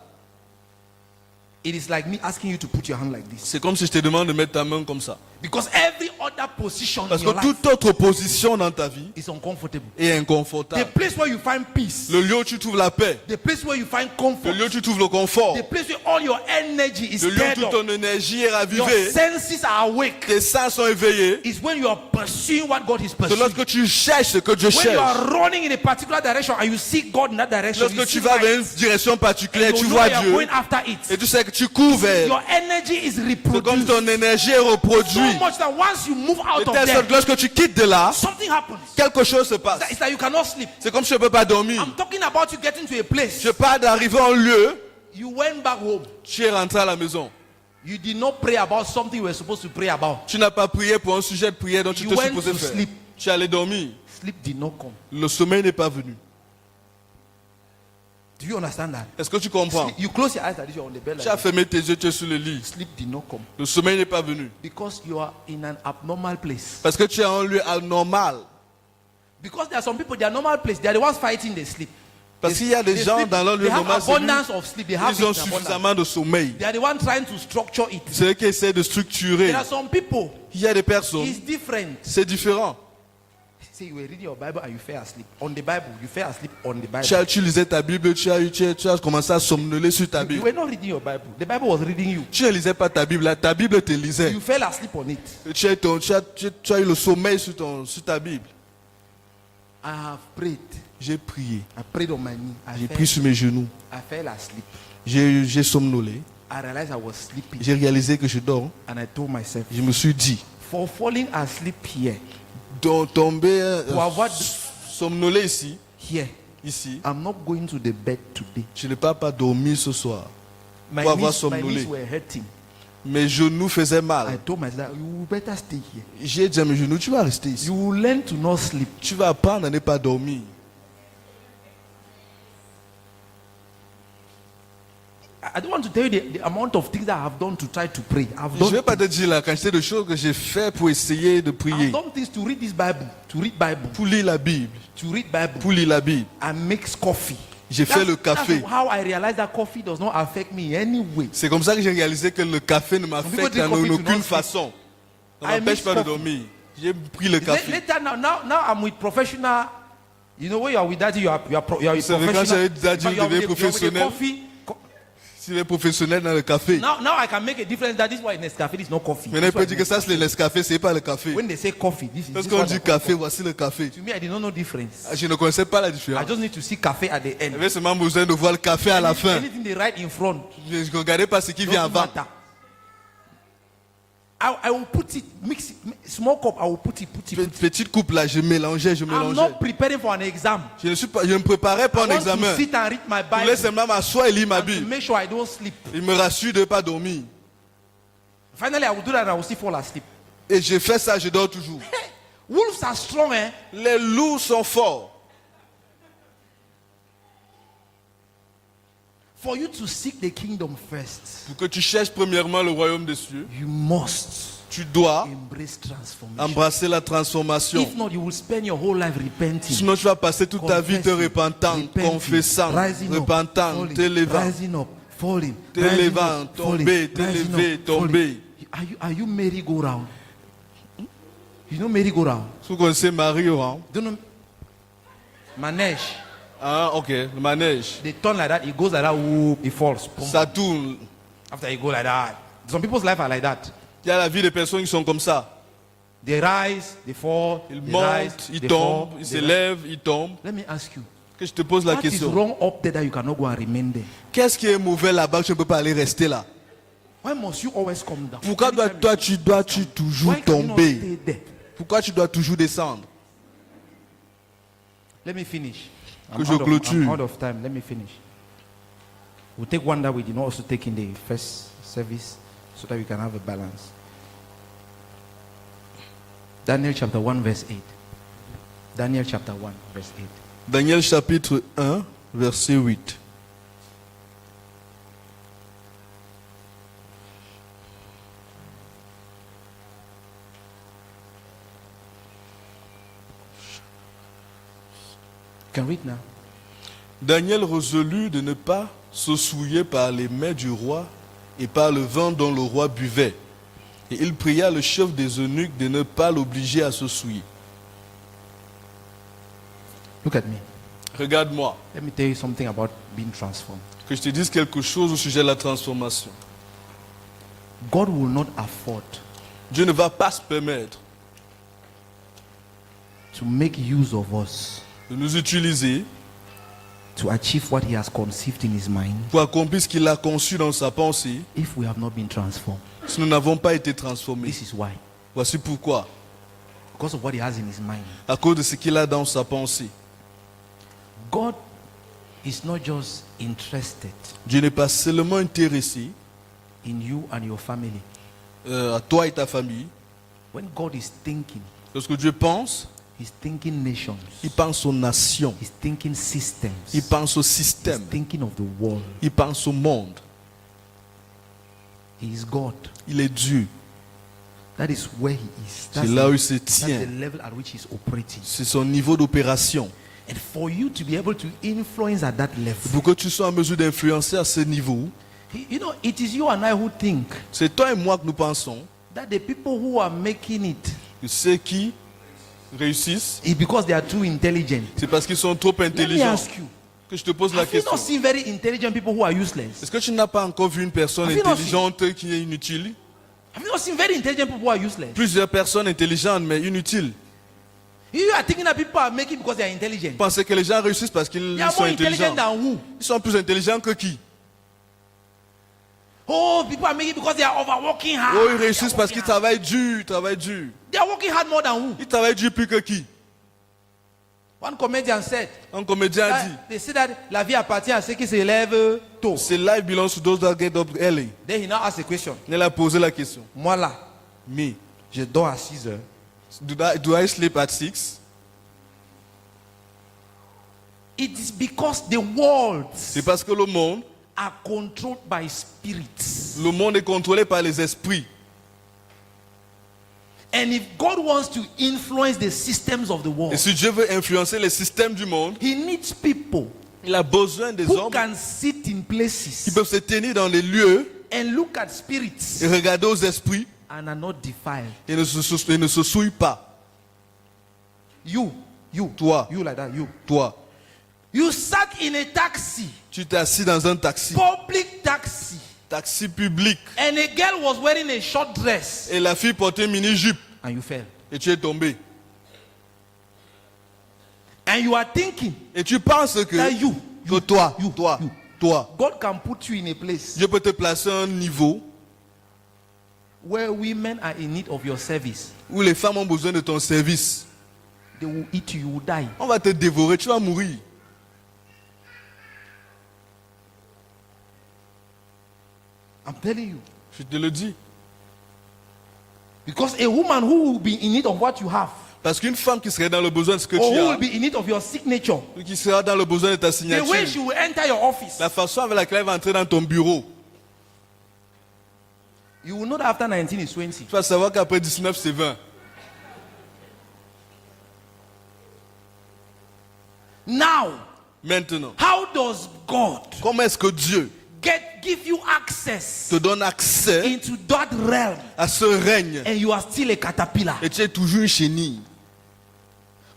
It is like me asking you to put your hand like this. C'est comme si je te demande de mettre ta main comme ça. Because every other position Parce in que your life toute autre position dans ta vie is uncomfortable. est The inconfortable. place where you find peace, Le lieu où tu trouves la paix, the place where you find le comfort, lieu où tu trouves le confort, the place where all your energy is le lieu où stirred toute up, ton énergie est your ravivée, senses are awake, tes sens sont éveillés, is when you are pursuing what God is c'est pursuing. lorsque tu cherches ce que Dieu When you cherche. are running in a particular direction and you see God in that direction, you Lorsque see tu vas vers light, une direction particulière, and tu you know vois you are Dieu, going after it. et tu sais que tu cours vers. Your energy is C'est comme reproduced ton énergie est so reproduite. much that once you move out De of telle sorte there, que lorsque tu quittes de là, something happens. quelque chose se passe. It's like you cannot sleep. C'est comme si je ne peux pas dormir. I'm talking about you getting to a place. Je parle d'arriver à un lieu, You went back home. tu es rentré à la maison. You did not pray about something you were supposed to pray about. Tu n'as pas prié pour un sujet de prière dont tu You te went supposais to faire. sleep. Tu es allé dormir. Sleep did not come. Le sommeil n'est pas venu. Do you understand that? Est-ce que tu comprends? You close your eyes and you're on the bed like Tu as that. fermé tes yeux, tu es sur le lit. Sleep did not come. Le sommeil n'est pas venu. Because you are in an abnormal place. Parce que tu es à un lieu anormal. Because there are some people, their normal place, they are the ones fighting the sleep. Parce qu'il y a des They gens sleep, dans leur lieu they have normal, c'est abundance of sleep. They have ils ont it in abundance. suffisamment de sommeil. They are the ones trying to structure it. C'est eux qui essaient de structurer. There are some people, Il y a des personnes, it's different. c'est différent. Say you were reading your Bible and you fell asleep. On the Bible, you fell asleep on the Bible. Tu lisais ta Bible, tu as commencé à somnoler sur ta You Bible. were not reading your Bible. The Bible was reading you. Tu ne lisais pas ta Bible, ta Bible te lisait. You fell asleep on it. Tu as eu le sommeil sur ta Bible. I have prayed. J'ai prié. I prayed on my knee. J'ai prié sur mes genoux. I fell asleep. J'ai somnolé. I realized I was sleeping. J'ai réalisé que je dors. And I told myself, Je me suis dit, for falling asleep here, tomber, to avoid somnoler ici, here, I'm not going to the bed today. je ne peux pas dormir ce soir. My Pour avoir knees somnolé. were hurting. Mes genoux faisaient I mal. told myself, you better stay here. J'ai dit à mes genoux, tu vas rester ici. You will learn to not sleep. Tu vas apprendre à ne pas dormir. I don't want to tell you the amount of things that I have done to try to pray. I've Je ne vais done, pas te dire la quantité de choses que j'ai fait pour essayer de prier. I've done things to read this Bible, to read Bible, Pour lire la Bible. to read Bible. Pour lire la Bible. I mix coffee. J'ai fait le That's café. how I realized that coffee does not affect me anyway. C'est comme ça que j'ai réalisé que le café ne m'affecte people drink en coffee to aucune not façon. Ça I ne m'empêche mix pas de coffee. dormir. J'ai pris le café. Later now I'm with professional. You know when you are with daddy, you are Vous savez, quand professional. j'avais dit daddy, but you are vous devenez with the professionnel. coffee. S'il est professionnel dans le café, Now I can make a difference that this is why Nescafe is not coffee. maintenant il This is why peut dire que ça c'est le Nescafé, c'est pas le café. when they say coffee, this is this Lorsqu'on what dit I call café, voici le café. To me, I did not know difference. Je ne connaissais pas la I différence. just need to see cafe at the end. J'avais seulement besoin de voir le café à la fin. Anything they write in front, Je ne regardais pas ce qui vient doesn't avant. matter. I will put it, mix it, small cup. I will put it. Petite coupe là, je mélangeais. I'm not preparing for an exam. Je ne me préparais pas I un want examen. to sit and read my Je voulais Bible seulement m'asseoir et lire ma and to Bible. make sure I don't sleep. Il me rassure de ne pas dormir. Finally, I will do that and I will still fall asleep. Et je fais ça, je dors toujours. Hey, wolves are strong, eh? Les loups sont forts. For you to seek the kingdom first, Pour que tu cherches premièrement le royaume des cieux, you must tu dois embrace transformation. embrasser la transformation. If not, you will spend your whole life repenting. Sinon, tu vas passer toute ta vie te Confessing, repentant, repenting, confessant, rising up, repentant, falling, t'élevant, rising up, falling, t'élevant, rising up, falling, tomber, rising t'élever, up, tomber. falling. Are you merry-go-round? You know merry-go-round? Vous connaissez Mario, hein? Don't know manège. Ah, ok, le manège. They turn like that. It goes like that. Whoop, it falls. Boom. Ça tourne. After you go like that. Some people's life are like that. Il y a la vie des personnes qui sont comme ça. They rise, they fall, Ils they rise, montent, ils they tombent, fall, ils they s'élèvent, ils tombent. Let me ask you. Que je te pose la What is question. wrong up there that you cannot go and remain there? Qu'est-ce qui est mauvais là-bas que tu ne peux pas aller rester là? Why must you always come down? Pourquoi tu dois toujours Why can you not tomber? stay there? Pourquoi tu dois toujours descendre? Let me finish. Que je clôture. I'm out of time. Let me finish. We'll take one that we did not also take in the first service so that we can have a balance. Daniel chapter 1 verse 8. Daniel chapter 1 verse 8. Daniel chapitre 1, verset 8. You can read now. Daniel résolut de ne pas se souiller par les mets du roi et par le vin dont le roi buvait. Et il pria le chef des eunuques de ne pas l'obliger à se souiller. Look at me. Regarde-moi, Let me tell you something about being transformed. que je te dise quelque chose au sujet de la transformation. God will not afford Dieu ne va pas se permettre to make use of us de nous utiliser to achieve what he has conceived in his mind pour accomplir ce qu'il a conçu dans sa pensée if we have not been transformed. si nous n'avons pas été transformés. This is why. Voici pourquoi. Because of what he has in his mind. À cause de ce qu'il a dans sa pensée. God is not just interested Dieu n'est pas seulement intéressé in you and your family. à toi et ta famille. When God is thinking, Lorsque Dieu pense, he's thinking nations. il pense aux nations. He's thinking systems. Il pense au He's système. thinking of the world. Il pense au monde. He is God. Il est Dieu. That is where he is. C'est là où il se that's tient. the level at which he's operating. C'est son niveau d'opération. And for you to be able to influence at that level, Pour que tu sois en mesure d'influencer à ce niveau, you know, it is you and I who think c'est toi et moi que nous pensons that the people who are making it que ceux qui réussissent, is because they are too intelligent. c'est parce qu'ils sont trop Let me intelligents. ask you, Que je te pose la have you question. not seen very intelligent people who are useless? Est-ce que tu n'as pas encore vu une personne Have you not intelligente qui est inutile? Have you not seen very intelligent people who are useless? Plusieurs personnes intelligentes mais inutiles. You are thinking that people are making because they are intelligent. Vous pensez que les gens réussissent parce qu'ils They are sont more intelligent intelligents. than who? Ils sont plus intelligents que qui? Oh, people are making because they are overworking hard. Oh, ils They réussissent are parce working qu'ils hard. travaillent dur, ils travaillent dur. They are working hard more than who? Ils travaillent dur plus que qui? One comedian said, Un comédien a that dit, they say that la vie appartient à ceux qui se lèvent tôt. c'est life belongs to those that get up early. Then he now asks a question. Il a posé la question. Moi là, Me, je dors à 6 heures. do I sleep at 6? It is because the worlds C'est parce que le monde are controlled by spirits. est contrôlé par les esprits. And if God wants to influence the systems of the world, Et si Dieu veut influencer les systèmes du monde, he needs people il a besoin des who hommes can sit in qui places peuvent se tenir dans les lieux and look at spirits et regarder aux esprits and are not defiled. et ne se souillent pas. You, Toi, you like that, you. toi. You sat in a taxi, Tu t'es assis dans un taxi, public taxi, taxi public, and a girl was wearing a short dress, et la fille portait une mini-jupe, and you fell. et tu es tombé. And you are thinking Et tu penses that que toi, God can put you in a place Dieu peut te placer à un niveau where women are in need of your service. où les femmes ont besoin de ton service. They will eat you, you will die. On va te dévorer, tu vas mourir. I'm telling you. Je te le dis. Because a woman who will be in need of what you have, Parce qu'une femme qui serait dans le besoin de ce que or tu who as, will be in need of your signature, ou qui sera dans le besoin de ta the way signature, she will enter your office, la façon avec laquelle elle va entrer dans ton bureau, you will know that after 19 is 20. tu vas savoir qu'après 19 c'est 20. Now, Maintenant, how does God comment est-ce que Dieu give you access te donne accès into that realm à ce règne and you are still a caterpillar? et tu es toujours une chenille?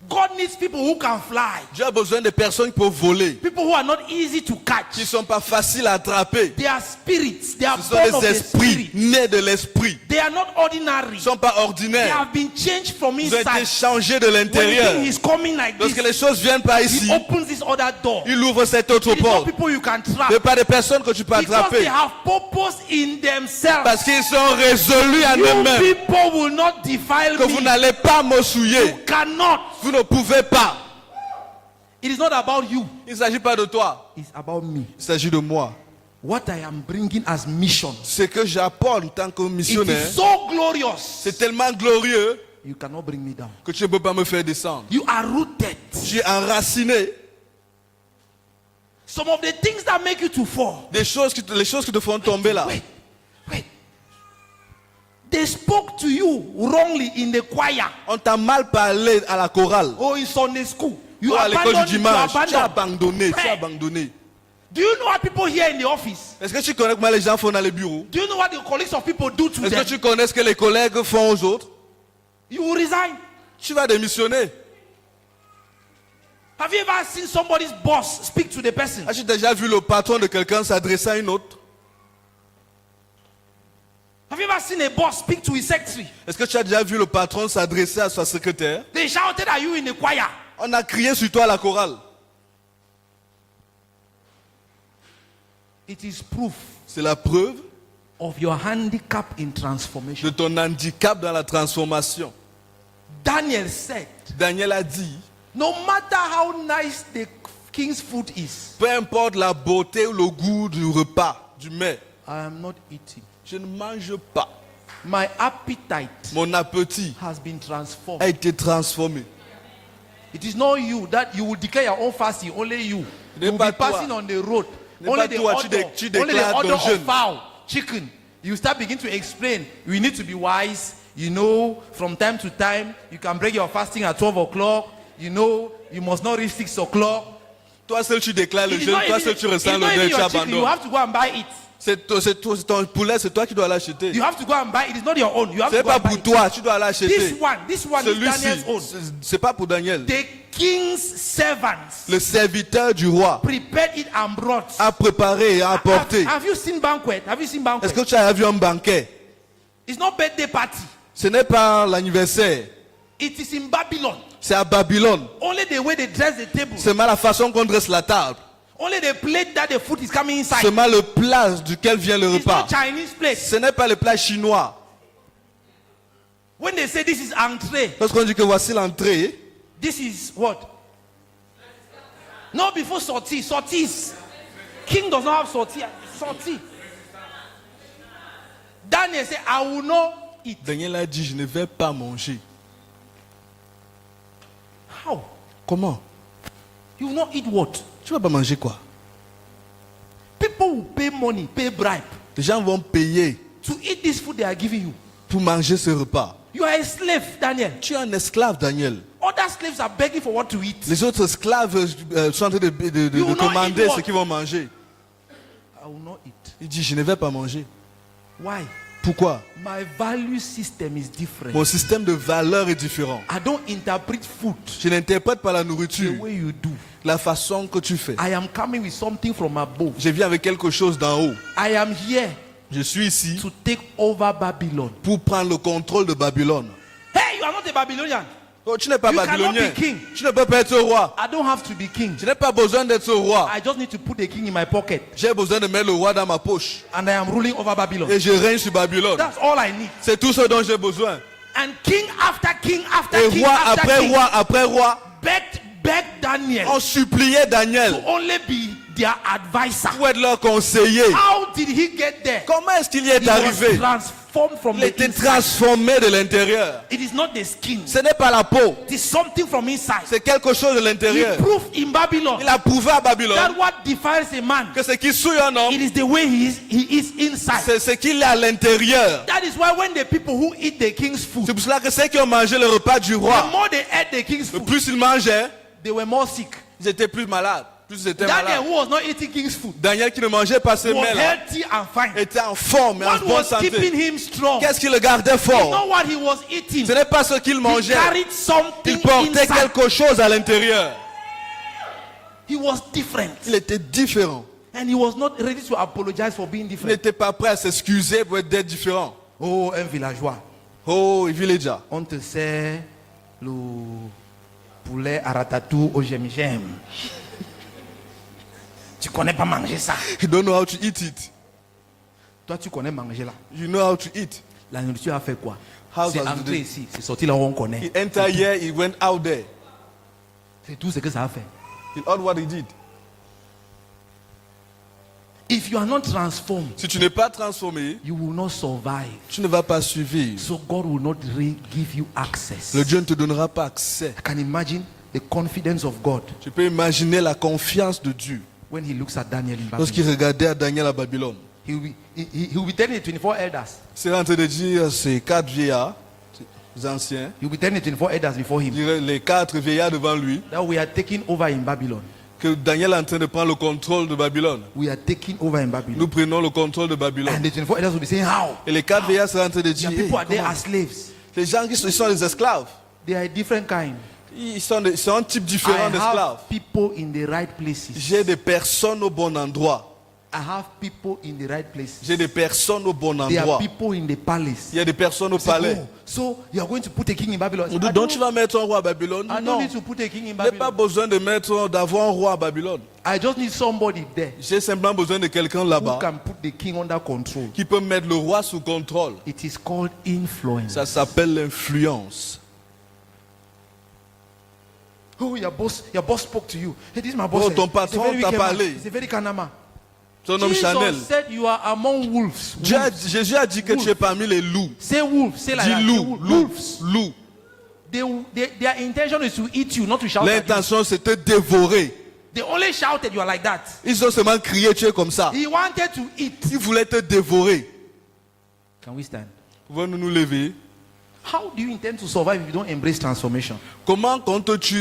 God needs people who can fly, Dieu a besoin de personnes qui peuvent voler, people who are not easy to qui catch. ne sont pas faciles à attraper. They are spirits, they are Ce sont born of des the esprits spirit. nés de l'esprit. They are not ordinary. Ils ne sont pas They ordinaires. have been changed from Ils ont été inside. changés de When l'intérieur. the king is coming like Lorsque this, les choses viennent par ici, he opens this other door. il ouvre cette autre It is not porte. people you can trap, Ce pas des personnes que tu peux because they attraper. have purpose in themselves. Parce qu'ils sont résolus à You eux-mêmes people will not defile que vous me. n'allez pas me souiller. You cannot. Vous ne pouvez pas. It is not about you. Il ne s'agit pas de toi. It's about me. Il s'agit de moi. What I am bringing as mission. Ce que j'apporte en tant que It missionnaire, is so glorious. c'est tellement glorieux You cannot bring me down. que tu ne peux pas me faire descendre. You are rooted. Tu es enraciné. Some of the things that make you to fall. Les choses qui te font tomber là. Wait. They spoke to you wrongly in the choir On t'a mal parlé à la chorale. or in Sunday school. You Ou à l'école du abandoned it, you dimanche. Tu as abandoned. abandonné. Tu as Hey. abandonné. Do you know what people here in the office? Est-ce que tu connais comment les gens font dans les bureaux? Do you know what the colleagues of people do to Est-ce que them? tu connais ce que les collègues font aux autres? You will resign. Tu vas démissionner. Have you ever seen somebody's boss speak to the person? As-tu déjà vu le patron de quelqu'un s'adresser à une autre? Have you ever seen a boss speak to his secretary? Est-ce que tu as déjà vu le patron s'adresser à sa secrétaire? They shouted at you in the choir. On a crié sur toi à la chorale. It is proof C'est la preuve of your handicap in transformation. de ton handicap dans la transformation. Daniel said, Daniel a dit, no matter how nice the king's food is, peu importe la beauté ou le goût du repas, du mets, I am not eating. je ne mange pas. My appetite Mon appétit has been transformed. a été transformé. It is not you that you will declare your own fasting. Only you. n'est You will pas be toi. passing on the road. N'est Only pas the toi, order, tu only the déclares order ton of jeûne. fowl, chicken. You start begin to explain. We need to be wise. You know, from time to time, you can break your fasting at 12 o'clock. You know, you must not reach 6 o'clock. Toi seul tu déclares le It is jeûne, not toi even- seul tu it's ressens not le even deuil, tu your chicken. You abandonnes. have to go and buy it. C'est ton poulet, c'est toi qui dois l'acheter. You have to go and buy it. It's not your own. You have Ce to n'est go pas and buy pour it. toi, tu dois This l'acheter. one is Daniel's own. Celui-ci, c'est pas pour Daniel. The king's servants Le serviteur du roi prepared it and brought. a préparé et a apporté. Have you seen banquet? Have you seen banquet? Est-ce que tu as vu un banquet? It's not birthday party. Ce n'est pas l'anniversaire, It is in Babylon. c'est à Babylone. Only the way they dress the table. C'est mal la façon qu'on dresse la table. Only the plate that the food is coming inside. C'est mal le plat duquel vient le It's repas. not Chinese plate. Ce n'est pas le plat chinois. When they say this is entrée, Lorsqu'on dit que voici l'entrée, this is what? No, before sortie. Sorties. King does not have sortie. Sortie. Daniel said, I will not eat. Daniel a dit, je ne vais pas manger. How? Comment? You will not eat what? Tu vas pas manger quoi? People will pay money, pay bribe Les gens vont payer to eat this food they are giving you. pour manger ce repas. You are a slave, Daniel. Tu es un esclave, Daniel. Other slaves are begging for what to eat. Les autres esclaves sont en train de You will not commander eat what? ce qu'ils vont manger. I will not eat. Il dit, je ne vais pas manger. Why? Pourquoi? My value system is different. Mon système de valeurs est différent. I don't interpret food Je n'interprète pas la the nourriture, way you do. la façon que tu fais. I am coming with something from above. Je viens avec quelque chose d'en haut. I am here Je suis ici to take over Babylon. pour prendre le contrôle de Babylone. Hey, you are not a Babylonian. Oh, tu n'es pas You cannot babylonien. be king. Tu ne peux pas être roi. I don't have to be king. Je n'ai pas besoin d'être roi. I just need to put the king in my pocket. J'ai besoin de mettre le roi dans ma poche. And I am ruling over Babylon. Et je règne sur Babylone. That's all I need. C'est tout ce dont j'ai besoin. And king after king after Et king roi after après king roi après roi begged Daniel ont supplié Daniel to only be their advisor. pour être leur conseiller. How did he get there? Comment est-ce qu'il y est He was arrivé? transformed from Il the était inside. transformé de l'intérieur. It is not the skin. Ce n'est pas la peau. It is something from inside. C'est quelque chose de He l'intérieur. proved in Babylon Il a prouvé à that Babylone what defines a man, que ce qui souille un homme, it is the way he is inside. c'est ce qu'il est à l'intérieur. That is why when the people who eat the king's food, C'est pour cela que ceux qui ont mangé le repas du the roi, more they ate the king's le food, plus ils mangeaient, they were more sick. ils étaient plus malades. Plus ils étaient Daniel, malades. who was not eating king's food, Daniel qui ne mangeait pas ce was mets-là healthy and fine. était en forme et en What bonne was keeping santé. him strong? Qu'est-ce qui le gardait It's fort? not what he was eating. Ce n'est pas ce qu'il He mangeait. carried something Il portait inside. quelque chose à l'intérieur. He was different. Il était différent. And he was not ready to apologize for being Il different. n'était pas prêt à s'excuser pour être différent. Oh, un villageois. Oh, villager. On te sert le poulet à ratatouille au j'aime. Tu connais pas manger ça. You don't know how to eat it. Toi, tu connais manger là. You know how to eat. La nourriture a fait quoi? How C'est does entré it- ici. C'est sorti là où on connaît. He entered here, he went out there. C'est tout ce que ça a fait. He heard what he did. If you are not transformed, Si tu n'es pas transformé, you will not survive. tu ne vas pas survivre. So God will not give you access. Le Dieu ne te donnera pas accès. I can imagine the confidence of God Tu peux imaginer la confiance de Dieu when he looks at Daniel in Babylon. lorsqu'il regardait à Daniel à Babylone. He will be telling the 24 elders. C'est en train de dire ces 4 vieillards, ces anciens, He will be telling the 24 elders before him dirait les 4 vieillards devant lui, that we are taking over in Babylon. que Daniel est en train de prendre le contrôle de Babylone. We are taking over in Babylon. Nous prenons le contrôle de Babylone. And the 24 elders will be saying, how? Et les 4 vieillards sont en train de The dire, people are there comment? as slaves. Les gens qui sont, ils sont des esclaves. They are a different kind. Ils sont un type I différent d'esclaves. have people in the right places. J'ai des personnes au bon endroit. I have people in the right places. J'ai des personnes au bon There are endroit. people in the palace. Il y a des personnes au Say, palais. oh, so you are going to put a king in Babylon. On dit, donc tu vas mettre un roi à Babylone? I don't Non. need to put a king in Je n'ai pas Babylon. besoin d'avoir un roi à Babylone. I just need somebody there J'ai simplement besoin de quelqu'un who là-bas can put the king under control. qui peut mettre le roi sous contrôle. It is called influence. Ça s'appelle l'influence. Oh, your boss spoke to you. Hey, this is my boss. Oh, ton He's a patron very t'a wicked man. parlé. He's a very kind man. Ton homme Chanel. Jesus said you are among wolves. Jésus a dit que tu es parmi les loups. Say wolf. Say like Dis that. Say loup, loup, wolves. loup. Their intention is to eat you, not to shout at you. L'intention c'est te dévorer. They only shouted you are like that. Ils ont seulement crié, tu es comme ça. He wanted to eat. Ils voulaient te dévorer. Can we stand? Pouvons-nous nous lever? How do you intend to survive if you don't embrace transformation? Comment comptes-tu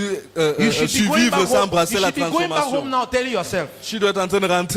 You should be going survivre back sans home. embrasser You la should be going back home transformation? now telling yourself, Tu dois être en train de rentrer